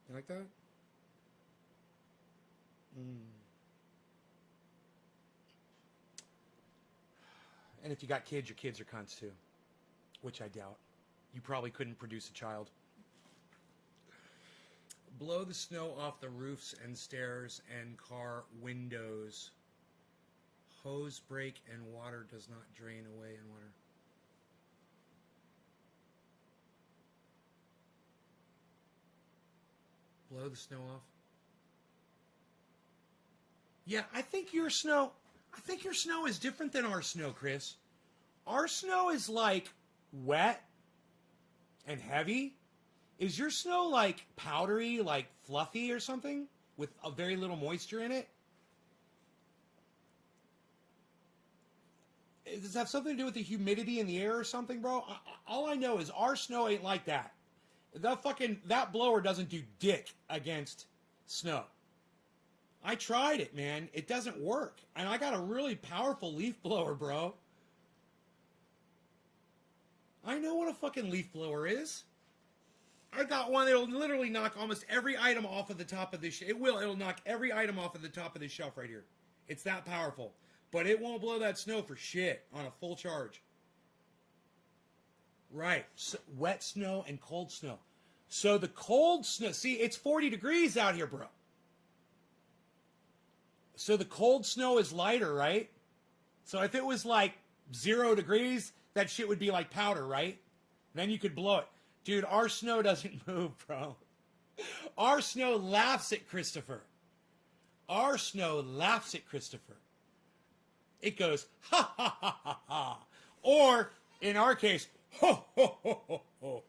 You like that? And if you got kids, your kids are cunts too. Which I doubt. You probably couldn't produce a child. Blow the snow off the roofs and stairs and car windows. Hose break and water does not drain away in water. Blow the snow off. Yeah, I think your snow is different than our snow, Chris. Our snow is like wet and heavy. Is your snow like powdery, like fluffy or something with a very little moisture in it? Does that have something to do with the humidity in the air or something, bro? All I know is our snow ain't like that. That blower doesn't do dick against snow. I tried it, man. It doesn't work. And I got a really powerful leaf blower, bro. I know what a fucking leaf blower is. I got one that'll literally knock almost every item off of the top of this. It'll knock every item off of the top of this shelf right here. It's that powerful. But it won't blow that snow for shit on a full charge. Right. So, wet snow and cold snow. So the cold snow, see, it's 40 degrees out here, bro. So the cold snow is lighter, right? So if it was like 0 degrees, that shit would be like powder, right? Then you could blow it. Dude, our snow doesn't move, bro. Our snow laughs at Christopher. Our snow laughs at Christopher. It goes, ha, ha, ha, ha, ha. Or, in our case, ho, ho, ho, ho, ho.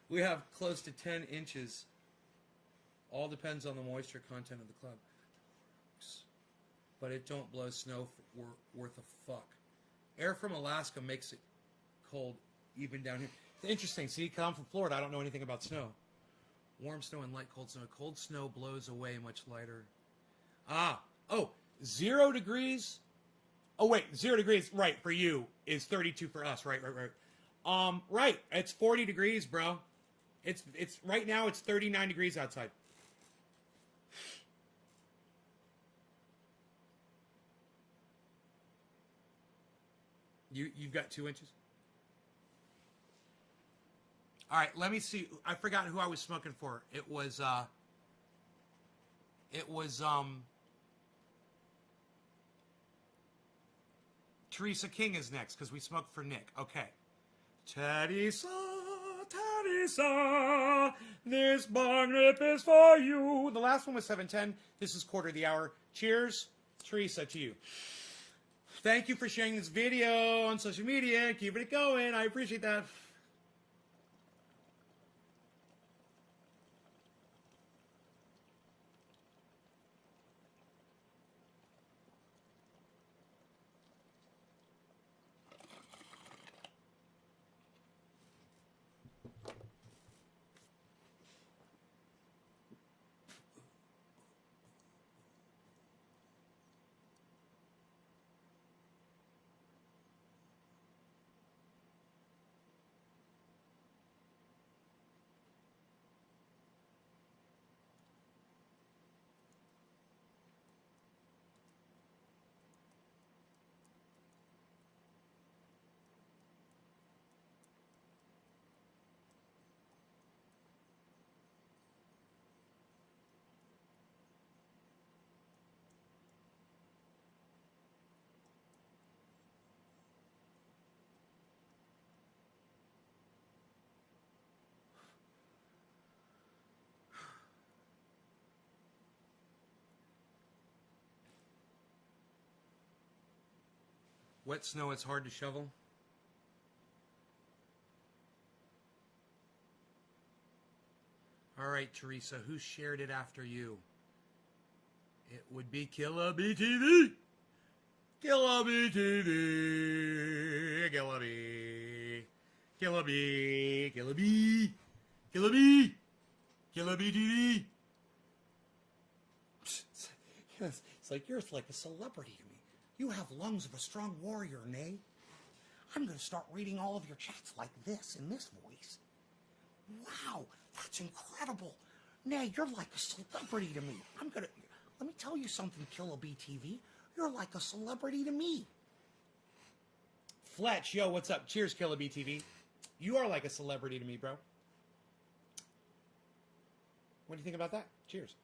We have close to 10 inches. All depends on the moisture content of the cloud. But it don't blow snow worth a fuck. Air from Alaska makes it cold even down here. It's interesting. See, come from Florida. I don't know anything about snow. Warm snow and light cold snow. Cold snow blows away much lighter. 0 degrees. Oh, wait, 0 degrees, right, for you is 32 for us. Right. Right, it's 40 degrees, bro. It's right now it's 39 degrees outside. You've got 2 inches? All right, let me see. I forgot who I was smoking for. It was Teresa King is next because we smoked for Nick. Okay. Teresa, this bong rip is for you. The last one was 7:10. This is quarter of the hour. Cheers, Teresa, to you. Thank you for sharing this video on social media. Keeping it going. I appreciate that. Wet snow, it's hard to shovel. All right, Teresa, who shared it after you? It would be Killa BTV. Killa BTV. Killa B. Killa B. Killa B. Killa B. Killa BTV. It's like, you're like a celebrity to me. You have lungs of a strong warrior, Nay. I'm going to start reading all of your chats like this, in this voice. Wow, that's incredible. Nay, you're like a celebrity to me. Let me tell you something, Killer BTV. You're like a celebrity to me. Fletch, yo, what's up? Cheers, Killer BTV. You are like a celebrity to me, bro. What do you think about that? Cheers.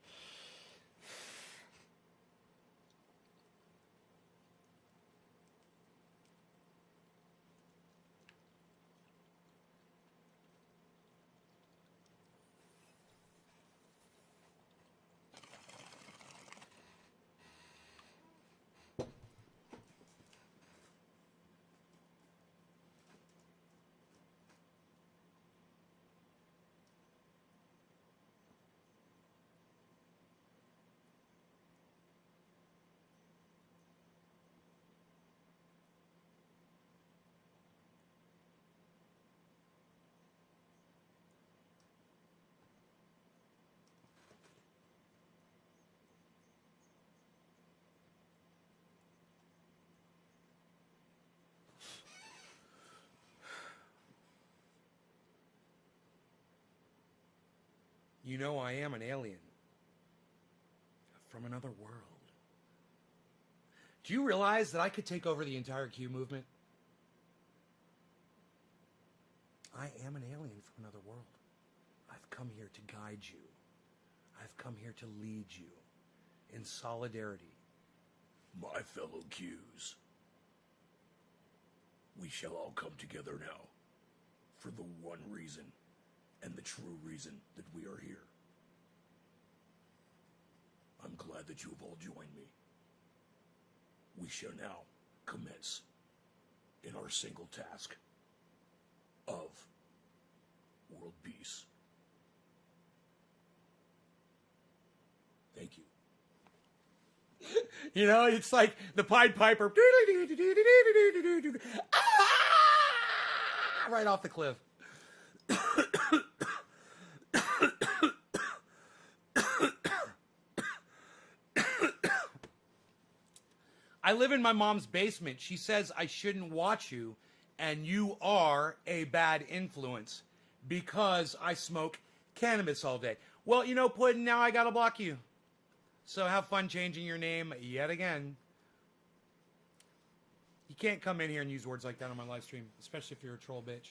You know I am an alien from another world. Do you realize that I could take over the entire Q movement? I am an alien from another world. I've come here to guide you. I've come here to lead you in solidarity. My fellow Qs, we shall all come together now for the one reason and the true reason that we are here. I'm glad that you have all joined me. We shall now commence in our single task of world peace. Thank you. You know, it's like the Pied Piper. Right off the cliff. I live in my mom's basement. She says I shouldn't watch you, and you are a bad influence because I smoke cannabis all day. Well, you know, Puddin', now I gotta block you. So have fun changing your name yet again. You can't come in here and use words like that on my live stream, especially if you're a troll bitch.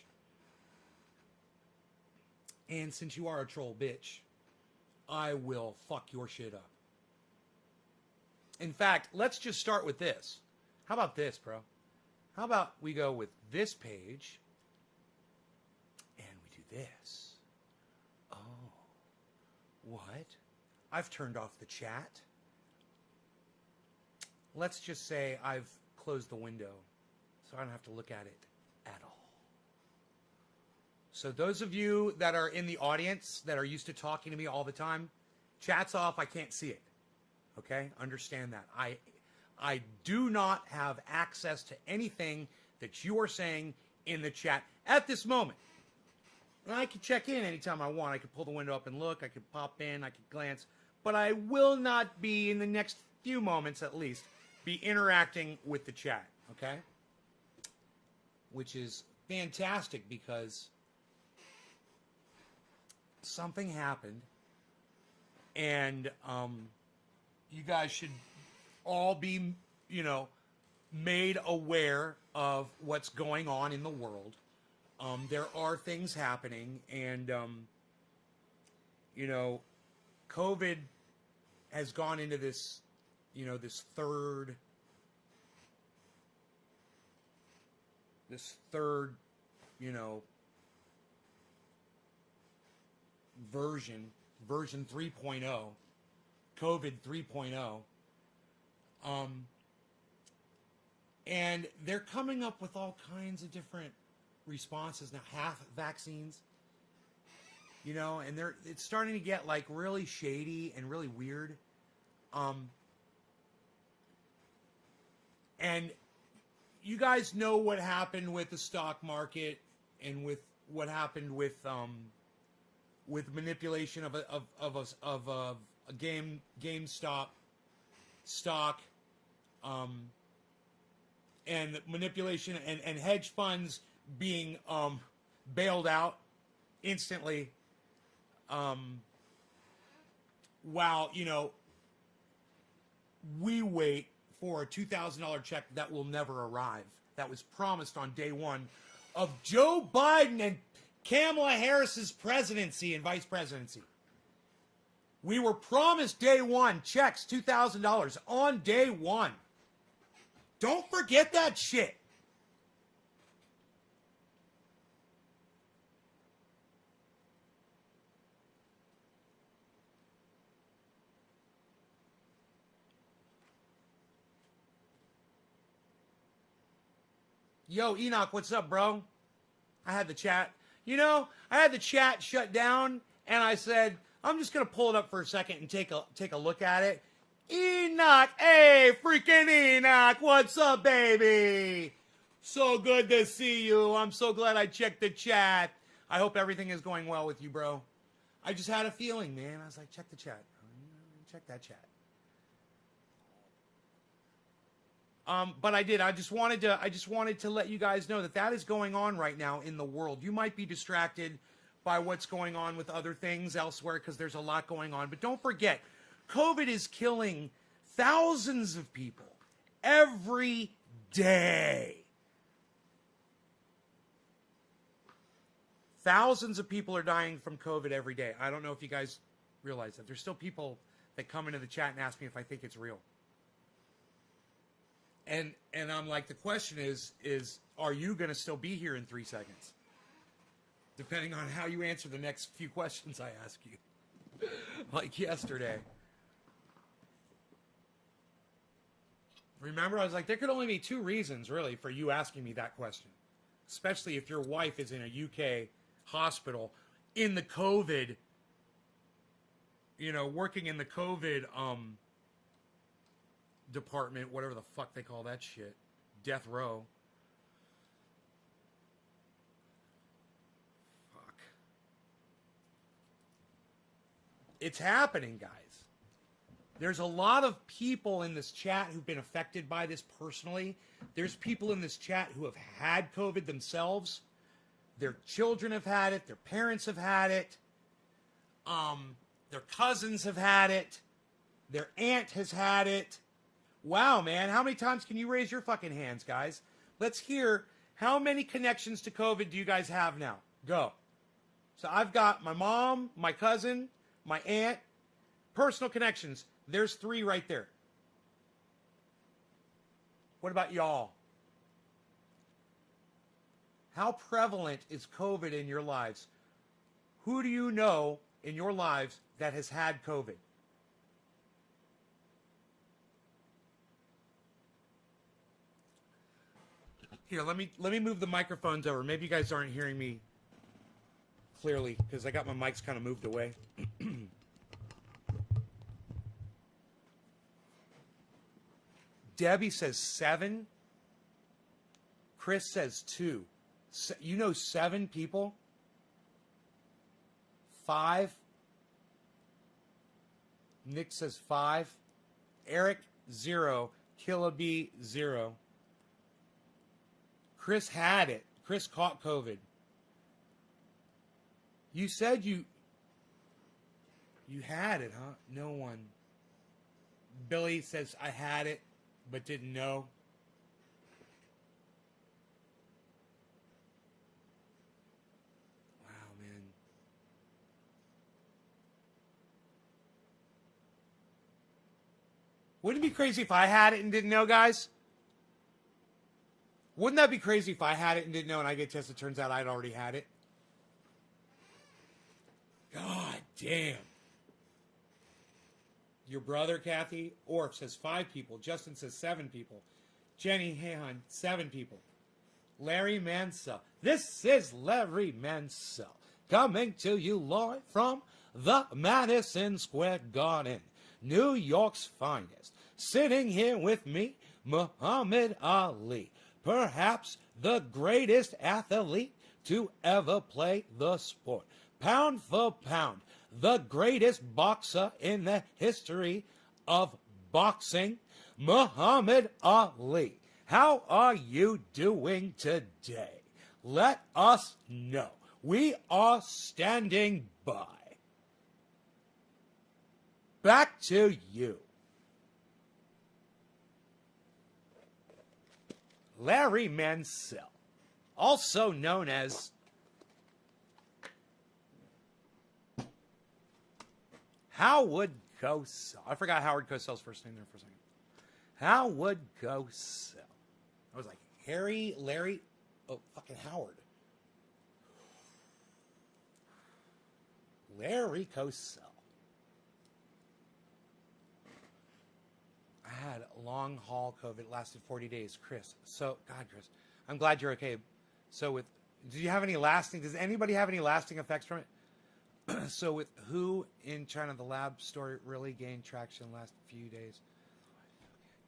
And since you are a troll bitch, I will fuck your shit up. In fact, let's just start with this. How about this, bro? How about we go with this page and we do this? Oh, what? I've turned off the chat. Let's just say I've closed the window so I don't have to look at it at all. So those of you that are in the audience that are used to talking to me all the time, chat's off, I can't see it. Okay? Understand that. I do not have access to anything that you are saying in the chat at this moment. And I can check in anytime I want. I could pull the window up and look. I could pop in. I could glance. But I will not be, in the next few moments at least, be interacting with the chat. Okay? Which is fantastic because something happened. And you guys should all be, you know, made aware of what's going on in the world. There are things happening, and, you know, COVID has gone into this, you know, this third, you know, version 3.0. COVID 3.0. And they're coming up with all kinds of different responses now. Half vaccines, you know, and it's starting to get like really shady and really weird. And you guys know what happened with the stock market and with what happened with manipulation of a GameStop stock, and manipulation and hedge funds being bailed out instantly, while, you know, we wait for a $2,000 check that will never arrive, that was promised on day one of Joe Biden and Kamala Harris's presidency and vice presidency. We were promised day one checks, $2,000 on day one. Don't forget that shit. Yo, Enoch, what's up, bro? I had the chat. You know, I had the chat shut down, and I said, I'm just going to pull it up for a second and take a look at it. Enoch, hey, freaking Enoch, what's up, baby? So good to see you. I'm so glad I checked the chat. I hope everything is going well with you, bro. I just had a feeling, man. I was like, check the chat. Check that chat. But I did. I just wanted to let you guys know that is going on right now in the world. You might be distracted by what's going on with other things elsewhere because there's a lot going on. But don't forget, COVID is killing thousands of people every day. Thousands of people are dying from COVID every day. I don't know if you guys realize that. There's still people that come into the chat and ask me if I think it's real. And I'm like, the question is are you going to still be here in 3 seconds? Depending on how you answer the next few questions I ask you. Like yesterday. Remember, I was like, there could only be 2 reasons, really, for you asking me that question. Especially if your wife is in a UK hospital in the COVID, you know, working in the COVID, department, whatever the fuck they call that shit. Death row. Fuck. It's happening, guys. There's a lot of people in this chat who've been affected by this personally. There's people in this chat who have had COVID themselves. Their children have had it. Their parents have had it. Their cousins have had it. Their aunt has had it. Wow, man, how many times can you raise your fucking hands, guys? Let's hear, how many connections to COVID do you guys have now? Go. So I've got my mom, my cousin, my aunt, personal connections. There's 3 right there. What about y'all? How prevalent is COVID in your lives? Who do you know in your lives that has had COVID? Here, let me move the microphones over. Maybe you guys aren't hearing me clearly because I got my mics kind of moved away. Debbie says 7. Chris says 2. You know 7 people? 5. Nick says 5. Eric 0. Killabee 0. Chris had it. Chris caught COVID. You said you had it, huh? No one. Billy says, I had it, but didn't know. Wow, man. Wouldn't it be crazy if I had it and didn't know, guys? Wouldn't that be crazy if I had it and didn't know and I get tested, turns out I'd already had it? God damn. Your brother, Kathy? Orf says 5 people. Justin says 7 people. Jenny Hahan, 7 people. Larry Mansell. This is Larry Mansell coming to you live from the Madison Square Garden, New York's finest. Sitting here with me, Muhammad Ali. Perhaps the greatest athlete to ever play the sport. Pound for pound, the greatest boxer in the history of boxing, Muhammad Ali. How are you doing today? Let us know. We are standing by. Back to you. Larry Mansell, also known as Howard Cosell. I forgot Howard Cosell's first name there for a second. Howard Cosell. I was like, Larry, oh, fucking Howard. Larry Cosell. I had long haul COVID, lasted 40 days. Chris, God, Chris, I'm glad you're okay. So does anybody have any lasting effects from it? So with who in China, the lab story really gained traction the last few days.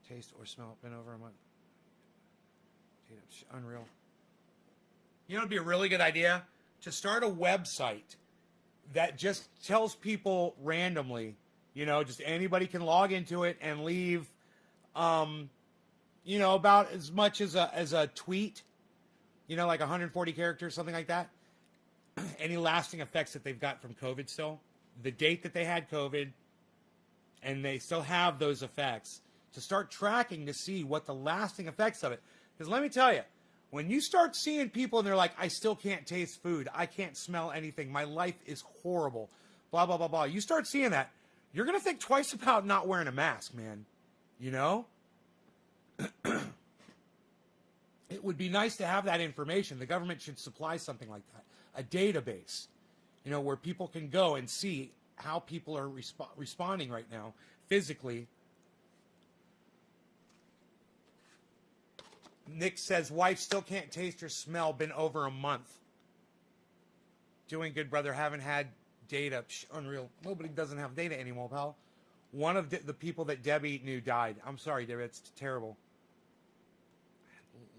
Taste or smell, been over a month. Unreal. You know, it'd be a really good idea to start a website that just tells people randomly, just anybody can log into it and leave, about as much as a tweet, like 140 characters, something like that. Any lasting effects that they've got from COVID still, the date that they had COVID, and they still have those effects, to start tracking to see what the lasting effects of it. Because let me tell you, when you start seeing people and they're like, I still can't taste food, I can't smell anything, my life is horrible, blah, blah, blah, blah. You start seeing that, you're going to think twice about not wearing a mask, man. It would be nice to have that information. The government should supply something like that. A database, where people can go and see how people are responding right now physically. Nick says, wife still can't taste or smell, been over a month. Doing good, brother. Haven't had data. Unreal. Nobody doesn't have data anymore, pal. One of the people that Debbie knew died. I'm sorry, Debbie. It's terrible.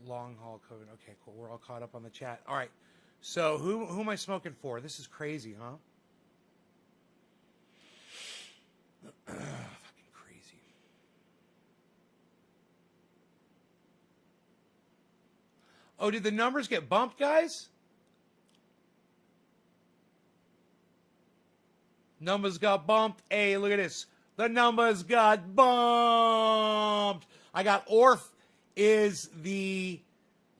Long haul COVID. Okay, cool. We're all caught up on the chat. All right. So who am I smoking for? This is crazy, huh? Fucking crazy. Oh, did the numbers get bumped, guys? Numbers got bumped. Hey, look at this. The numbers got bumped. I got Orf is the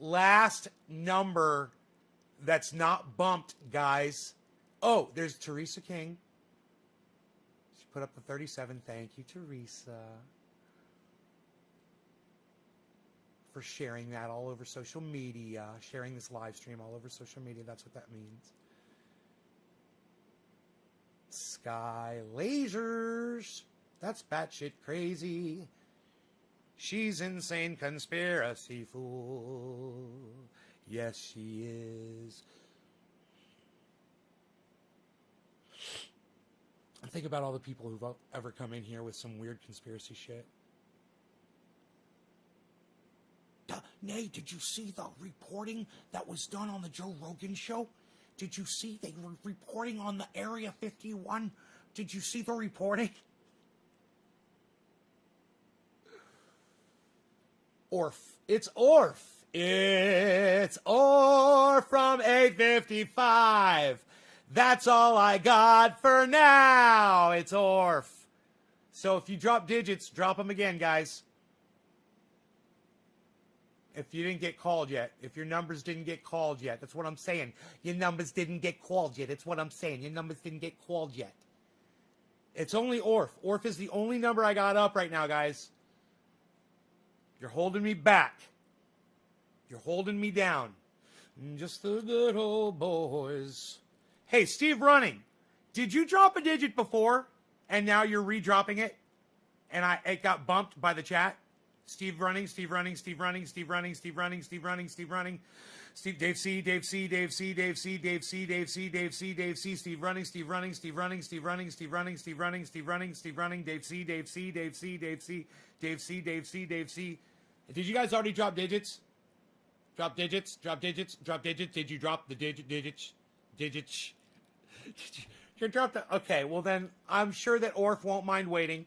last number that's not bumped, guys. Oh, there's Teresa King. She put up the 37. Thank you, Teresa, for sharing that all over social media. Sharing this live stream all over social media. That's what that means. Sky Lasers. That's batshit crazy. She's insane conspiracy fool. Yes, she is. Think about all the people who've ever come in here with some weird conspiracy shit. Nay, did you see the reporting that was done on the Joe Rogan show? Did you see they were reporting on the Area 51? Did you see the reporting? Orf. It's Orf. It's Orf from 855. That's all I got for now. It's Orf. So if you drop digits, drop them again, guys. If you didn't get called yet. If your numbers didn't get called yet. That's what I'm saying. Your numbers didn't get called yet. That's what I'm saying. Your numbers didn't get called yet. It's only Orf. Orf is the only number I got up right now, guys. You're holding me back. You're holding me down. Just the good old boys. Hey, Steve Running, did you drop a digit before and now you're redropping it? And it got bumped by the chat? Steve Running, Steve Running, Steve Running, Steve Running, Steve Running, Steve Running, Steve Running. Steve, Dave C, Dave C, Dave C, Dave C, Dave C, Dave C, Dave C, Dave C, Steve Running, Steve Running, Steve Running, Steve Running, Steve Running, Steve Running, Steve Running, Steve Running, Dave C, Dave C, Dave C, Dave C, Dave C, Dave C, Dave C. Did you guys already drop digits? Drop digits, drop digits, drop digits. Did you drop the digits? Digits. You dropped the, okay, well then I'm sure that Orf won't mind waiting.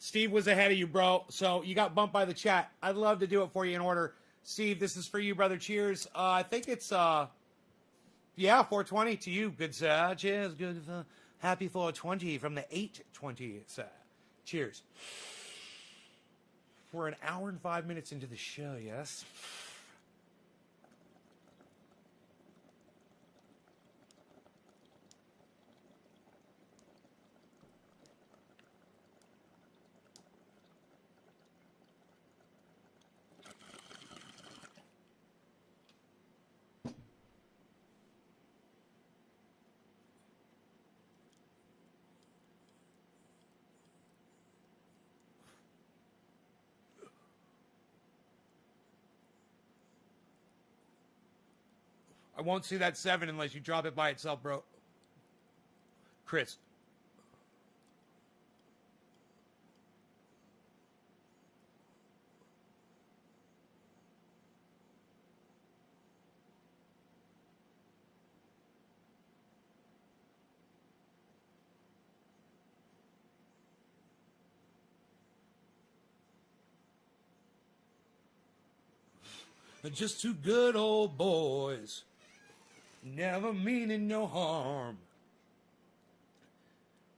Steve was ahead of you, bro. So you got bumped by the chat. I'd love to do it for you in order. Steve, this is for you, brother. Cheers. I think it's, yeah, 420 to you. Good, sir. Cheers. Good. Happy 420 from the 820, sir. Cheers. We're an hour and 5 minutes into the show, yes? I won't see that 7 unless you drop it by itself, bro. Chris. They're just two good old boys. Never meaning no harm.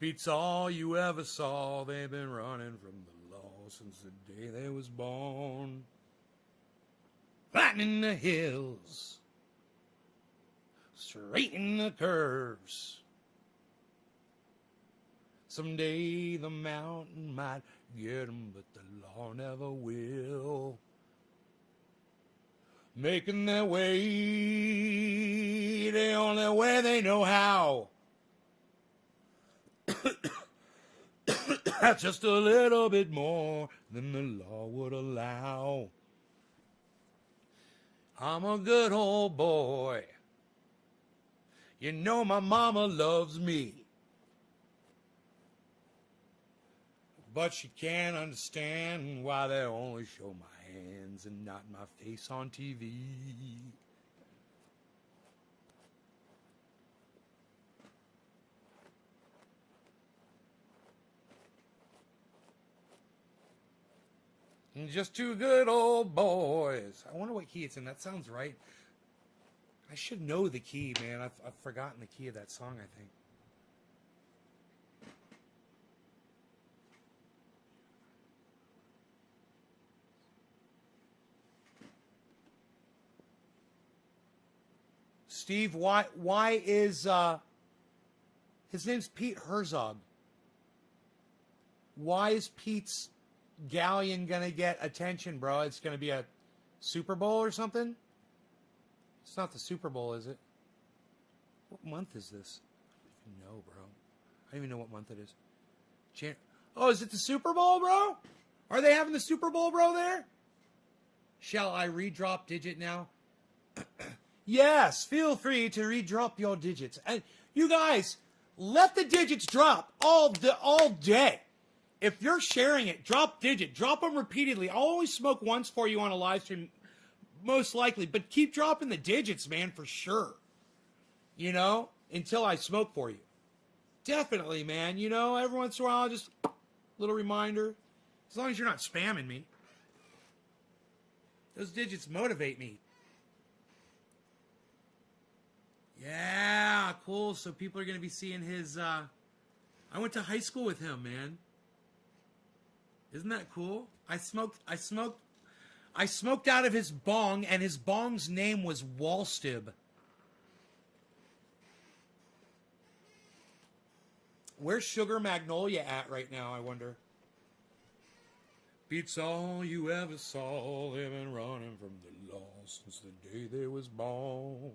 Beats all you ever saw. They've been running from the law since the day they was born. Flattening the hills. Straightening the curves. Someday the mountain might get 'em, but the law never will. Making their way the only way they know how. That's just a little bit more than the law would allow. I'm a good old boy. You know my mama loves me. But she can't understand why they only show my hands and not my face on TV. And just two good old boys. I wonder what key it's in. That sounds right. I should know the key, man. I've forgotten the key of that song, I think. Steve, why is his name's Pete Herzog? Why is Pete's galleon gonna get attention, bro? It's gonna be a Super Bowl or something? It's not the Super Bowl, is it? What month is this? I don't even know, bro. I don't even know what month it is. Oh, is it the Super Bowl, bro? Are they having the Super Bowl, bro, there? Shall I redrop digit now? Yes, feel free to redrop your digits. And you guys, let the digits drop all day. If you're sharing it, drop digit. Drop them repeatedly. I'll always smoke once for you on a live stream, most likely. But keep dropping the digits, man, for sure. You know, until I smoke for you. Definitely, man. You know, every once in a while, just a little reminder. As long as you're not spamming me. Those digits motivate me. Yeah, cool. So people are going to be seeing his, I went to high school with him, man. Isn't that cool? I smoked out of his bong, and his bong's name was Wallstib. Where's Sugar Magnolia at right now, I wonder? Beats all you ever saw. They've been running from the law since the day they was born.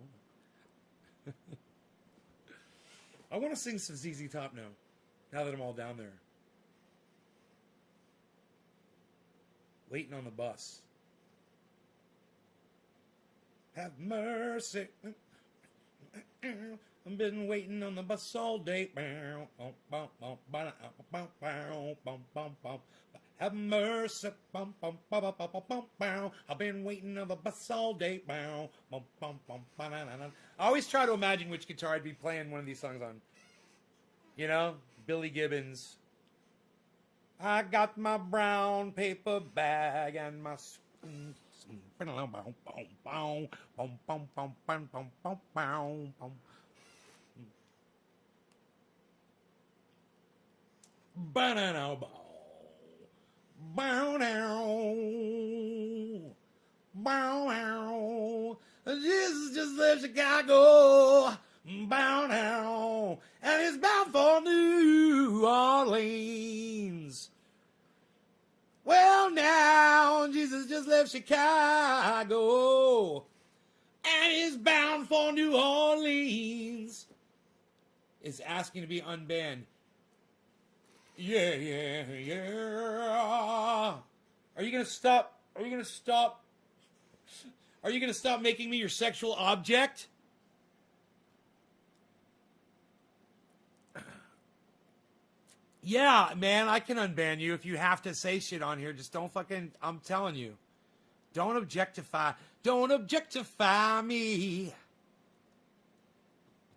I want to sing some ZZ Top now that I'm all down there. Waiting on the bus. Have mercy. I've been waiting on the bus all day. Have mercy. I've been waiting on the bus all day. I always try to imagine which guitar I'd be playing one of these songs on. You know, Billy Gibbons. I got my brown paper bag and my banana ball. Bow down. Bow down. Jesus just left Chicago. Bow down. And it's bound for New Orleans. Well, now, Jesus just left Chicago. And is bound for New Orleans. Is asking to be unbanned. Yeah, yeah, yeah. Are you gonna stop? Are you gonna stop? Are you gonna stop making me your sexual object? Yeah, man, I can unban you if you have to say shit on here. Just don't fucking, I'm telling you. Don't objectify me.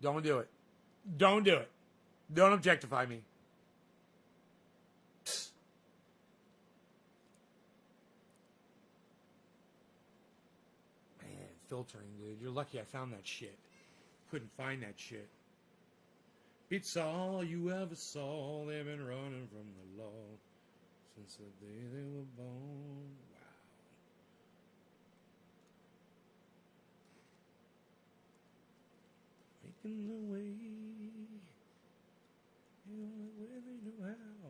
Don't do it. Don't do it. Don't objectify me. Man, filtering, dude. You're lucky I found that shit. Couldn't find that shit. It's all you ever saw. They've been running from the law since the day they were born. Wow. Making the way. The only way they know how.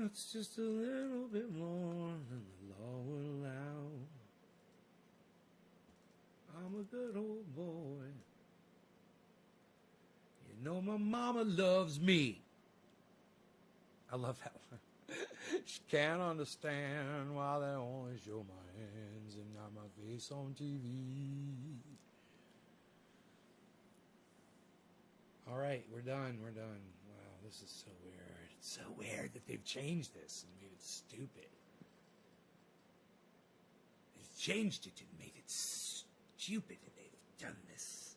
It's just a little bit more than the law will allow. I'm a good old boy. You know my mama loves me. I love that one. She can't understand why they only show my hands and not my face on TV. All right, we're done. We're done. Wow, this is so weird. It's so weird that they've changed this and made it stupid. They've changed it and made it stupid that they've done this.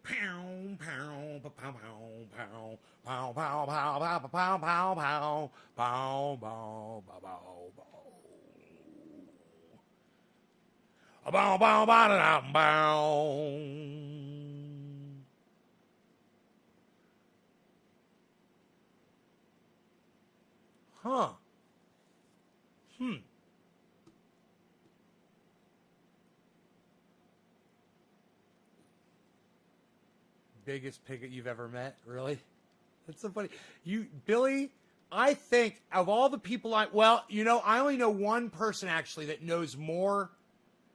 Pow, pow, pow, pow, pow, pow, pow, pow, pow, pow, pow, pow, pow, pow, pow, pow, pow, pow. Huh. Biggest pig you've ever met? Really? That's so funny. You, Billy, I think of all the people I only know one person actually that knows more,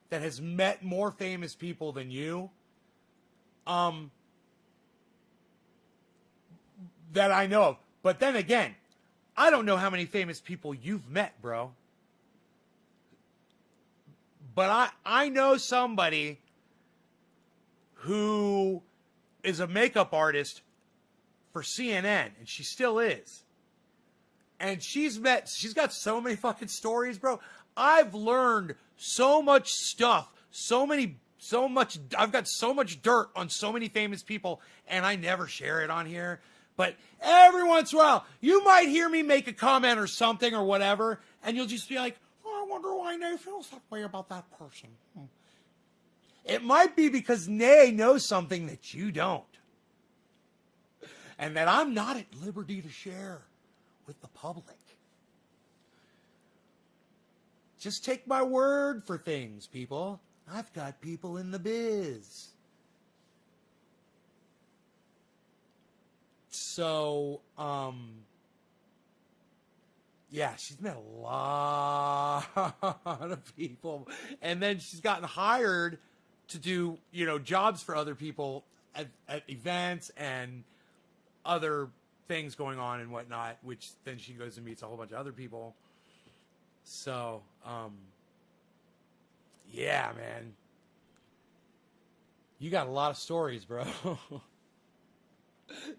that has met more famous people than you. That I know of. But then again, I don't know how many famous people you've met, bro. But I know somebody who is a makeup artist for CNN, and she still is. And she's got so many fucking stories, bro. I've learned so much stuff, I've got so much dirt on so many famous people, and I never share it on here. But every once in a while, you might hear me make a comment or something or whatever, and you'll just be like, oh, I wonder why Nay feels that way about that person. It might be because Nay knows something that you don't. And that I'm not at liberty to share with the public. Just take my word for things, people. I've got people in the biz. So, yeah, she's met a lot of people. And then she's gotten hired to do, jobs for other people at events and other things going on and whatnot, which then she goes and meets a whole bunch of other people. So, yeah, man. You got a lot of stories, bro.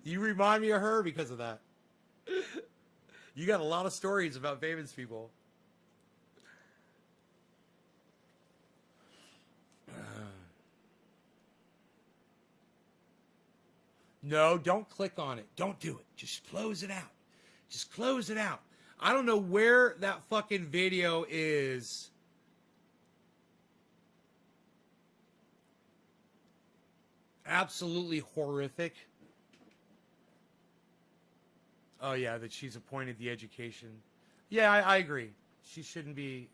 You remind me of her because of that. You got a lot of stories about famous people. No, don't click on it. Don't do it. Just close it out. Just close it out. I don't know where that fucking video is. Absolutely horrific. Oh, yeah, that she's appointed the education. Yeah, I agree. She shouldn't be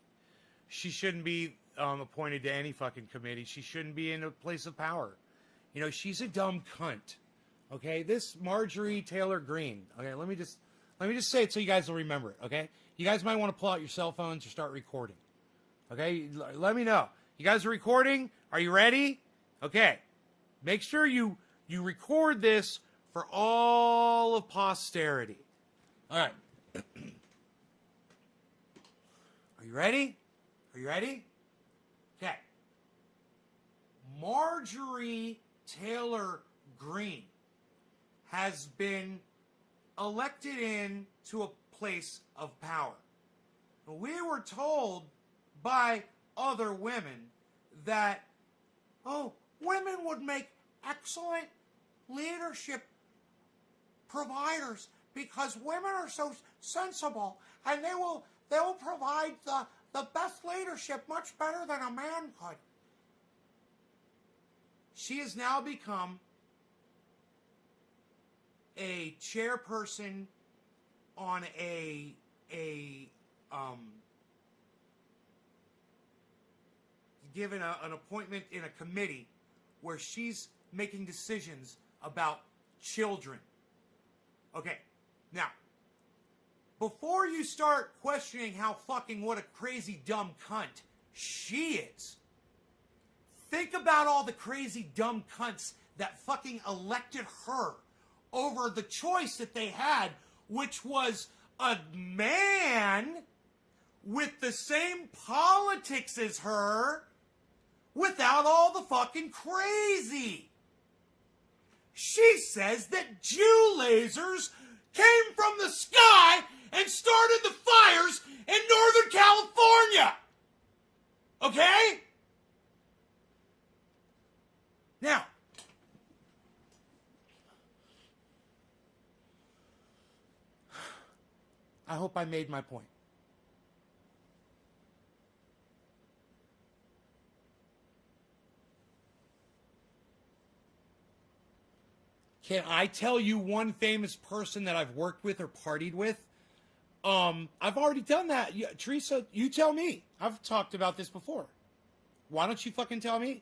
appointed to any fucking committee. She shouldn't be in a place of power. You know, she's a dumb cunt. Okay, this Marjorie Taylor Greene. Okay, let me just say it so you guys will remember it. Okay, you guys might want to pull out your cell phones or start recording. Okay, let me know. You guys are recording? Are you ready? Okay, make sure you record this for all of posterity. All right. Are you ready? Are you ready? Okay. Marjorie Taylor Greene has been elected in to a place of power. We were told by other women that, oh, women would make excellent leadership providers because women are so sensible and they will provide the best leadership much better than a man could. She has now become a chairperson on given an appointment in a committee where she's making decisions about children. Okay, now, before you start questioning how fucking what a crazy dumb cunt she is, think about all the crazy dumb cunts that fucking elected her over the choice that they had, which was a man with the same politics as her without all the fucking crazy. She says that Jew lasers came from the sky and started the fires in Northern California. Okay? Now, I hope I made my point. Can I tell you one famous person that I've worked with or partied with? I've already done that. Teresa, you tell me. I've talked about this before. Why don't you fucking tell me?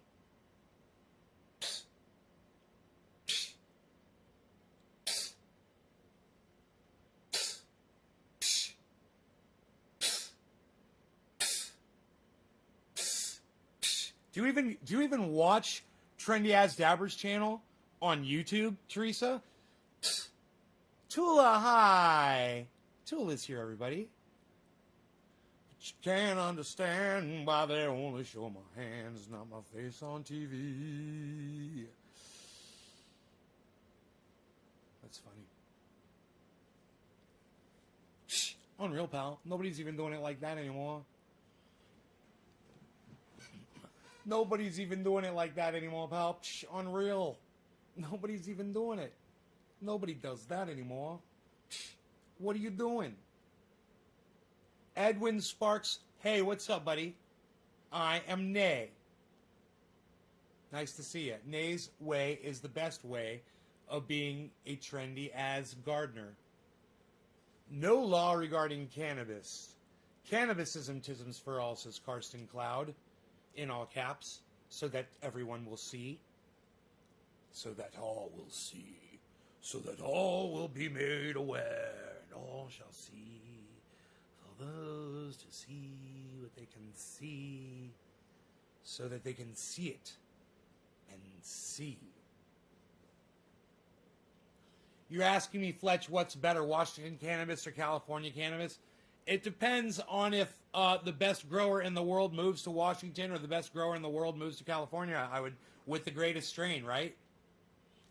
Do you even watch Trendy As Dabber's channel on YouTube, Teresa? Tula, hi. Tula's here, everybody. But you can't understand why they only show my hands, not my face on TV. That's funny. Unreal, pal. Nobody's even doing it like that anymore. Nobody's even doing it like that anymore, pal. Unreal. Nobody's even doing it. Nobody does that anymore. What are you doing? Edwin Sparks. Hey, what's up, buddy? I am Nay. Nice to see you. Nay's way is the best way of being a trendy as gardener. No law regarding cannabis. Cannabisism for all, says Karsten Cloud. In all caps, so that everyone will see. So that all will see. So that all will be made aware. And all shall see. For those to see what they can see. So that they can see it. And see. You're asking me, Fletch, what's better, Washington cannabis or California cannabis? It depends on if the best grower in the world moves to Washington or the best grower in the world moves to California. I would, with the greatest strain, right?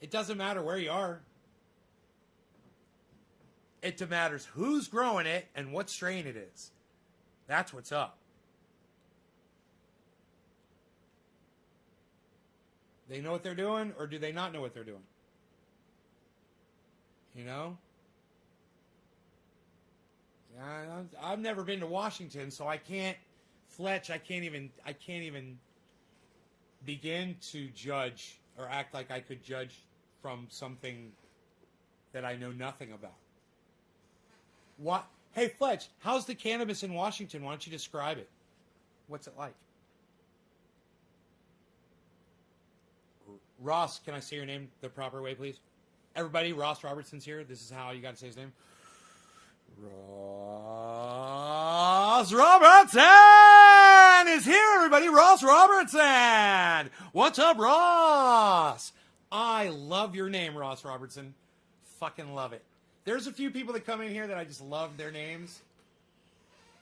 It doesn't matter where you are. It matters who's growing it and what strain it is. That's what's up. They know what they're doing, or do they not know what they're doing? You know? I've never been to Washington, so I can't, Fletch, I can't even begin to judge or act like I could judge from something that I know nothing about. What? Hey, Fletch, how's the cannabis in Washington? Why don't you describe it? What's it like? Ross, can I say your name the proper way, please? Everybody, Ross Robertson's here. This is how you got to say his name. Ross Robertson is here, everybody. Ross Robertson. What's up, Ross? I love your name, Ross Robertson. Fucking love it. There's a few people that come in here that I just love their names.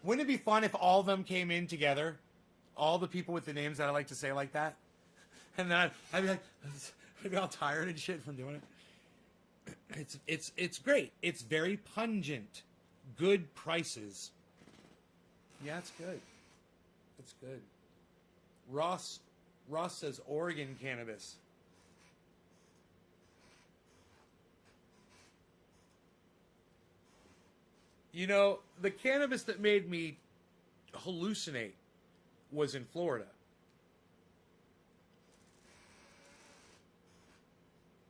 Wouldn't it be fun if all of them came in together? All the people with the names that I like to say like that? And then I'd be like, I'd be all tired and shit from doing it. It's great. It's very pungent. Good prices. Yeah, it's good. It's good. Ross says Oregon cannabis. You know, the cannabis that made me hallucinate was in Florida.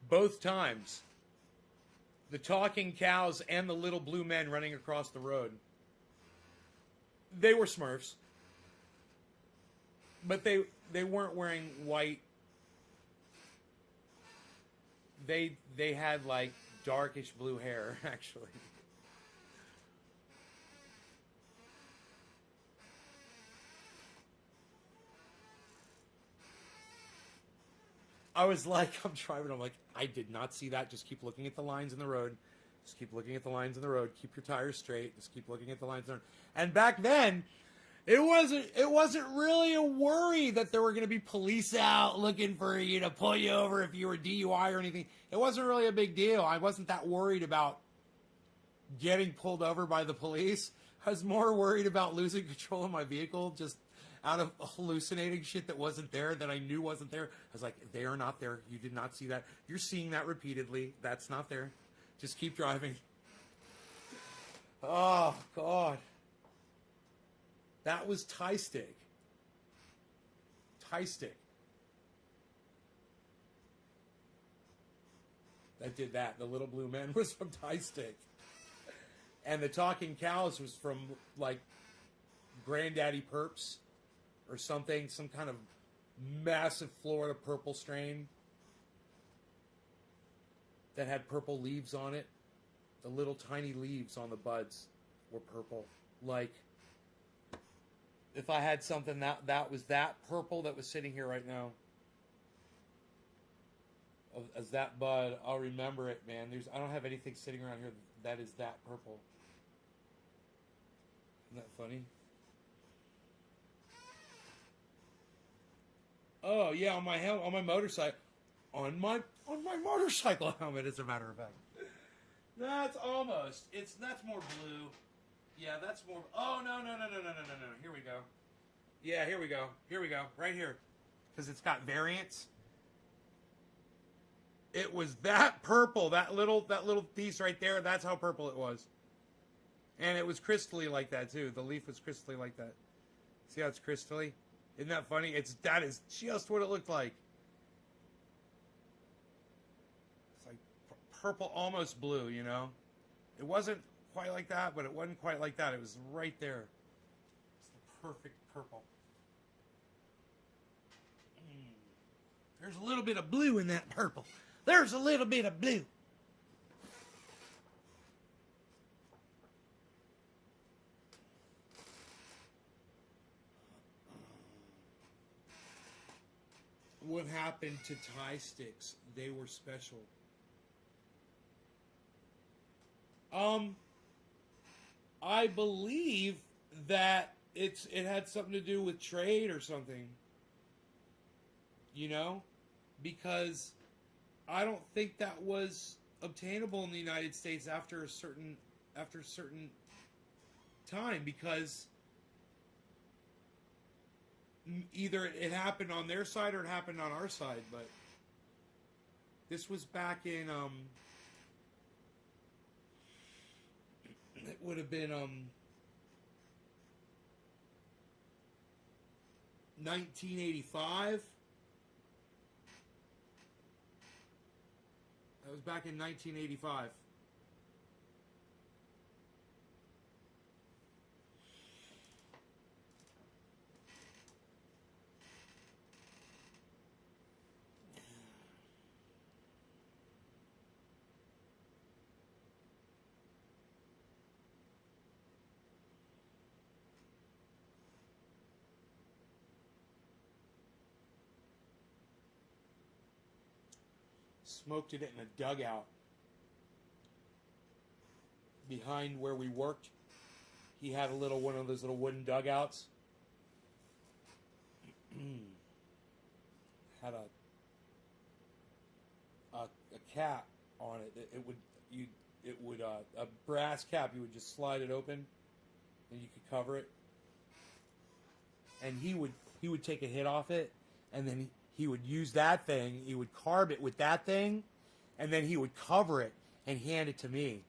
Both times. The talking cows and the little blue men running across the road. They were Smurfs. But they weren't wearing white. They had like darkish blue hair, actually. I was like, I'm driving, I'm like, I did not see that. Just keep looking at the lines in the road. Just keep looking at the lines in the road. Keep your tires straight. Just keep looking at the lines in the road. And back then, it wasn't really a worry that there were going to be police out looking for you to pull you over if you were DUI or anything. It wasn't really a big deal. I wasn't that worried about getting pulled over by the police. I was more worried about losing control of my vehicle, just out of hallucinating shit that wasn't there, that I knew wasn't there. I was like, they are not there. You did not see that. You're seeing that repeatedly. That's not there. Just keep driving. Oh, God. That was Thai Stick. Thai Stick. That did that. The Little Blue Men was from Thai Stick. And the Talking Cows was from, like, Granddaddy Perps or something. Some kind of massive Florida purple strain that had purple leaves on it. The little tiny leaves on the buds were purple. Like, if I had something that was that purple that was sitting here right now, as that bud, I'll remember it, man. I don't have anything sitting around here that is that purple. Isn't that funny? Oh yeah, on my motorcycle, on my motorcycle helmet, as a matter of fact. That's almost. That's more blue. Yeah, that's more. Oh no. Here we go. Yeah, here we go. Right here, because it's got variants. It was that purple, that little piece right there. That's how purple it was. And it was crystally like that too. The leaf was crystally like that. See how it's crystally? Isn't that funny? That is just what it looked like. It's like purple, almost blue, you know? It wasn't quite like that, but it wasn't quite like that. It was right there. It's the perfect purple. There's a little bit of blue in that purple. There's a little bit of blue. What happened to Thai sticks? They were special. I believe that it had something to do with trade or something. You know? Because I don't think that was obtainable in the United States after a certain time, because either it happened on their side or it happened on our side. But this was back in would have been 1985. That was back in 1985. Smoked it in a dugout behind where we worked. He had a little one of those little wooden dugouts. Had a cap on it. It would a brass cap. You would just slide it open, and you could cover it. And he would take a hit off it, and then he would use that thing. He would carb it with that thing, and then he would cover it and hand it to me.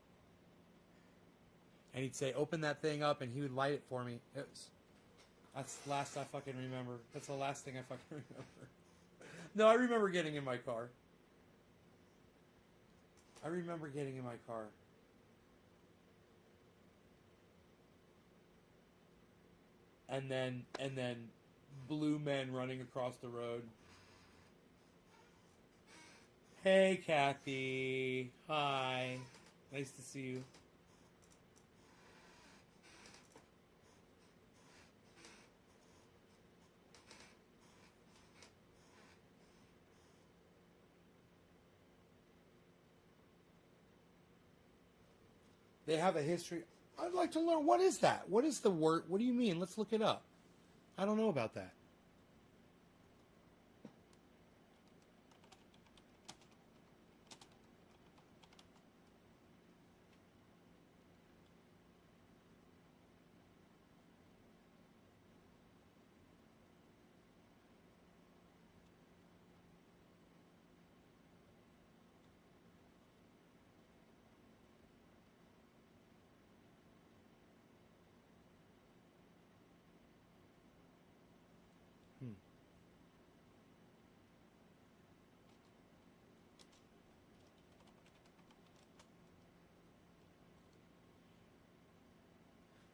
And he'd say, "Open that thing up," and he would light it for me. That's the last I fucking remember. That's the last thing I fucking remember. No, I remember getting in my car. And then blue men running across the road. Hey, Kathy. Hi. Nice to see you. They have a history. I'd like to learn. What is that? What is the word? What do you mean? Let's look it up. I don't know about that.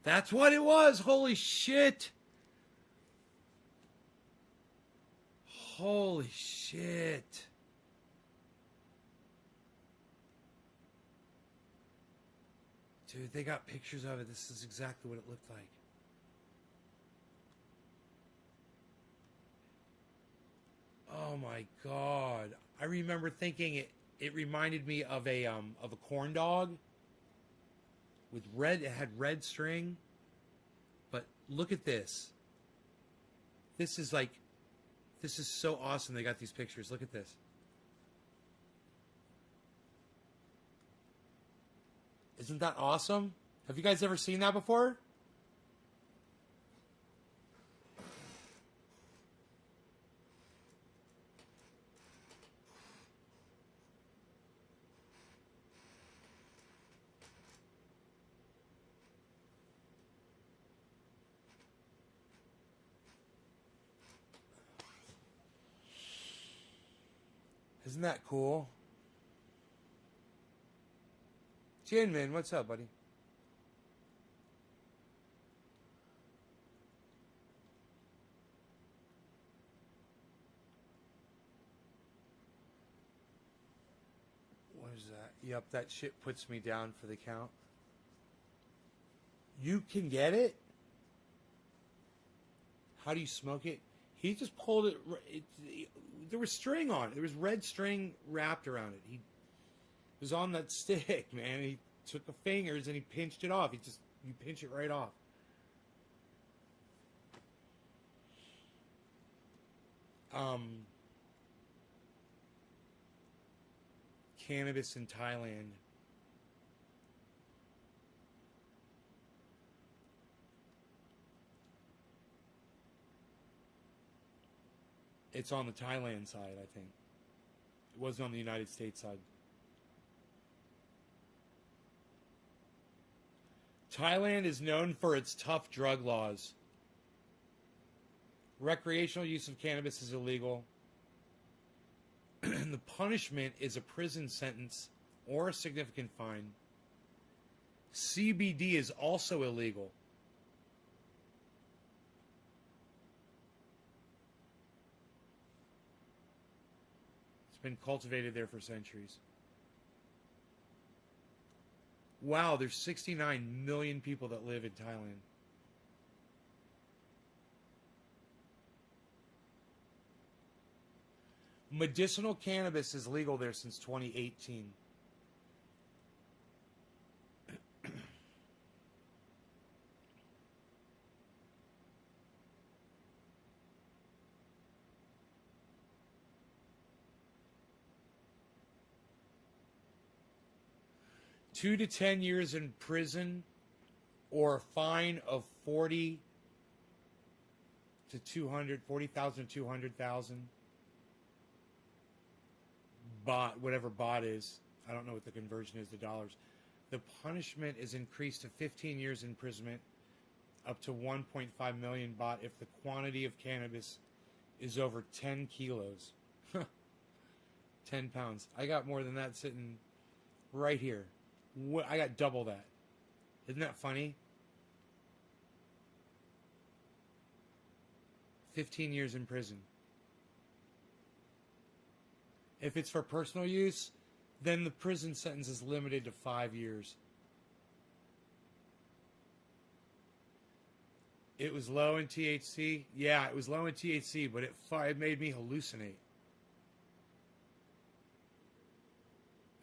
That's what it was. Holy shit. Holy shit. Dude, they got pictures of it. This is exactly what it looked like. Oh my god. I remember thinking it reminded me of a corn dog. With red, it had red string. But look at this. This is so awesome. They got these pictures. Look at this. Isn't that awesome? Have you guys ever seen that before? Isn't that cool? Jinmin, what's up, buddy? What is that? Yep, that shit puts me down for the count. You can get it? How do you smoke it? He just pulled it. There was string on it. There was red string wrapped around it. He was on that stick, man. He took the fingers and he pinched it off. You pinch it right off. Cannabis in Thailand. It's on the Thailand side, I think. It wasn't on the United States side. Thailand is known for its tough drug laws. Recreational use of cannabis is illegal. The punishment is a prison sentence or a significant fine. CBD is also illegal. It's been cultivated there for centuries. Wow, there's 69 million people that live in Thailand. Medicinal cannabis is legal there since 2018. Two to 10 years in prison or a fine of 40 to 200, 40,000 to 200,000. Baht, whatever baht is. I don't know what the conversion is to dollars. The punishment is increased to 15 years imprisonment up to 1.5 million baht if the quantity of cannabis is over 10 kilos. 10 pounds. I got more than that sitting right here. I got double that. Isn't that funny? 15 years in prison. If it's for personal use, then the prison sentence is limited to 5 years. It was low in THC? Yeah, it was low in THC, but it made me hallucinate.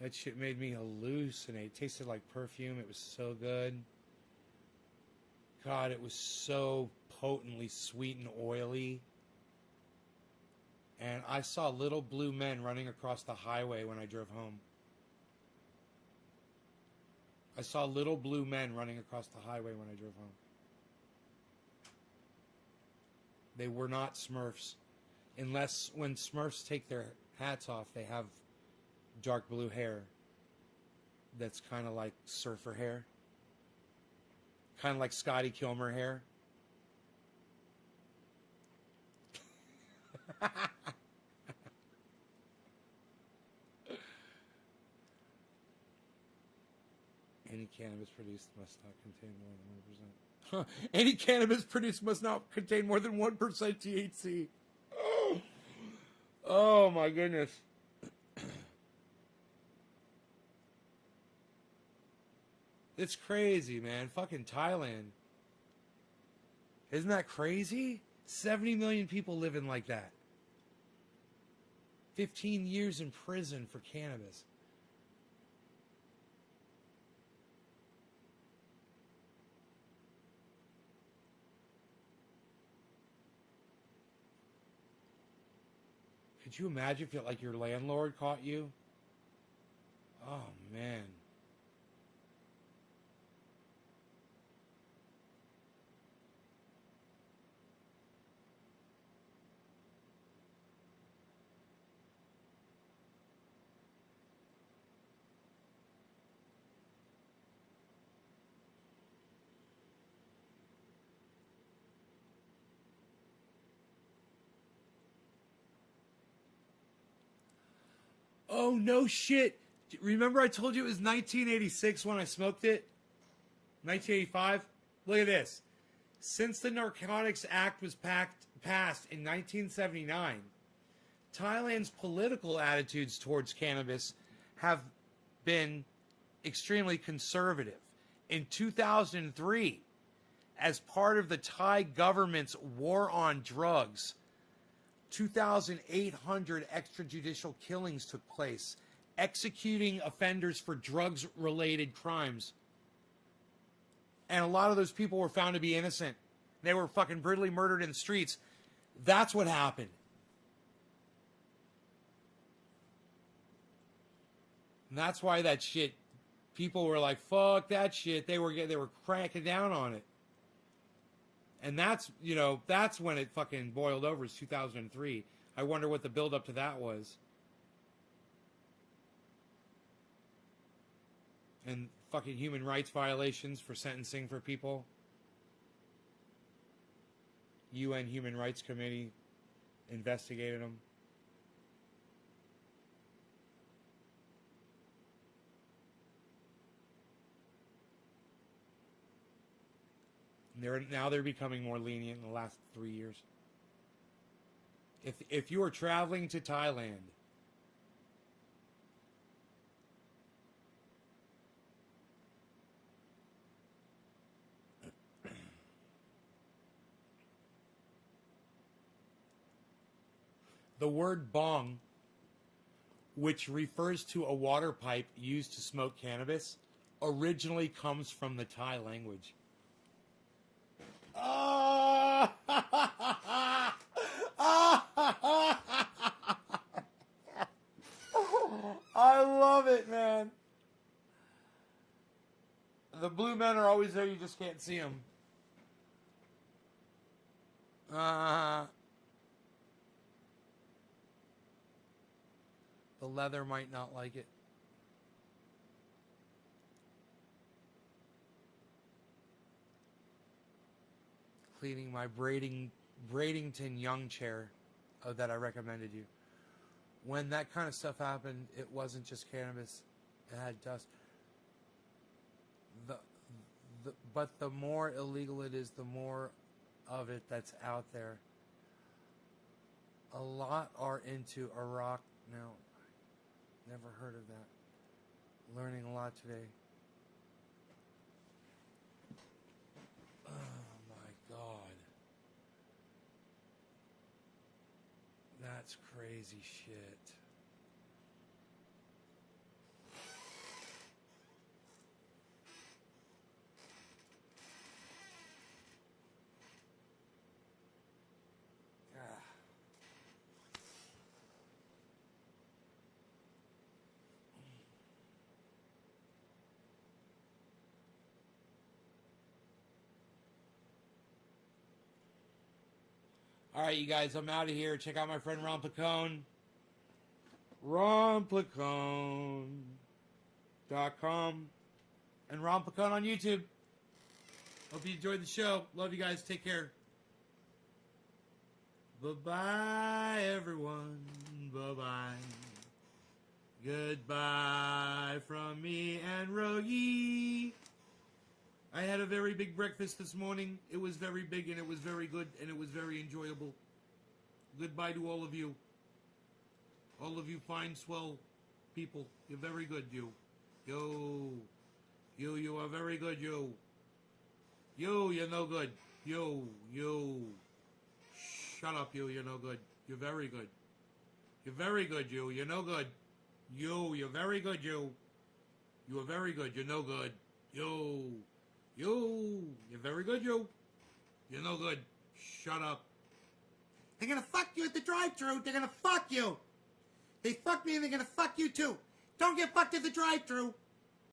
That shit made me hallucinate. It tasted like perfume. It was so good. God, it was so potently sweet and oily. And I saw little blue men running across the highway when I drove home. I saw little blue men running across the highway when I drove home. They were not Smurfs. Unless when Smurfs take their hats off, they have dark blue hair that's kind of like surfer hair. Kind of like Scotty Kilmer hair. Any cannabis produced must not contain more than 1%. Any cannabis produced must not contain more than 1% THC. Oh my goodness. It's crazy, man. Fucking Thailand. Isn't that crazy? 70 million people living like that. 15 years in prison for cannabis. Could you imagine if like your landlord caught you? Oh, man. Oh, no shit. Remember I told you it was 1986 when I smoked it? 1985? Look at this. Since the Narcotics Act was passed in 1979, Thailand's political attitudes towards cannabis have been extremely conservative. In 2003, as part of the Thai government's war on drugs, 2,800 extrajudicial killings took place, executing offenders for drugs-related crimes. And a lot of those people were found to be innocent. They were fucking brutally murdered in the streets. That's what happened. And that's why that shit, people were like, fuck that shit. They were cranking down on it. And that's, you know, that's when it fucking boiled over, is 2003. I wonder what the build-up to that was. And fucking human rights violations for sentencing for people. UN Human Rights Committee investigated them. Now they're becoming more lenient in the last 3 years. If you are traveling to Thailand, the word bong, which refers to a water pipe used to smoke cannabis, originally comes from the Thai language. Oh! I love it, man. The blue men are always there, you just can't see them. The leather might not like it. Cleaning my Braidington Young chair that I recommended you. When that kind of stuff happened, it wasn't just cannabis. It had dust. But the more illegal it is, the more of it that's out there. A lot are into Iraq now. Never heard of that. Learning a lot today. Oh my God. That's crazy shit. All right, you guys, I'm out of here. Check out my friend Ron Placone. RonPlacone.com. And Ron Placone on YouTube. Hope you enjoyed the show. Love you guys. Take care. Bye-bye, everyone. Bye-bye. Goodbye from me and Rogi. I had a very big breakfast this morning. It was very big and it was very good and it was very enjoyable. Goodbye to all of you. All of you fine, swell people. You're very good, you. Yo. You are very good, you. You're no good. You. Shut up, you're no good. You're very good. You're very good, you. You're no good. You're very good, you. You are very good. You're no good. You're very good, you. You're no good. Shut up. They're gonna fuck you at the drive-thru. They're gonna fuck you. They fucked me and they're gonna fuck you too. Don't get fucked at the drive-thru.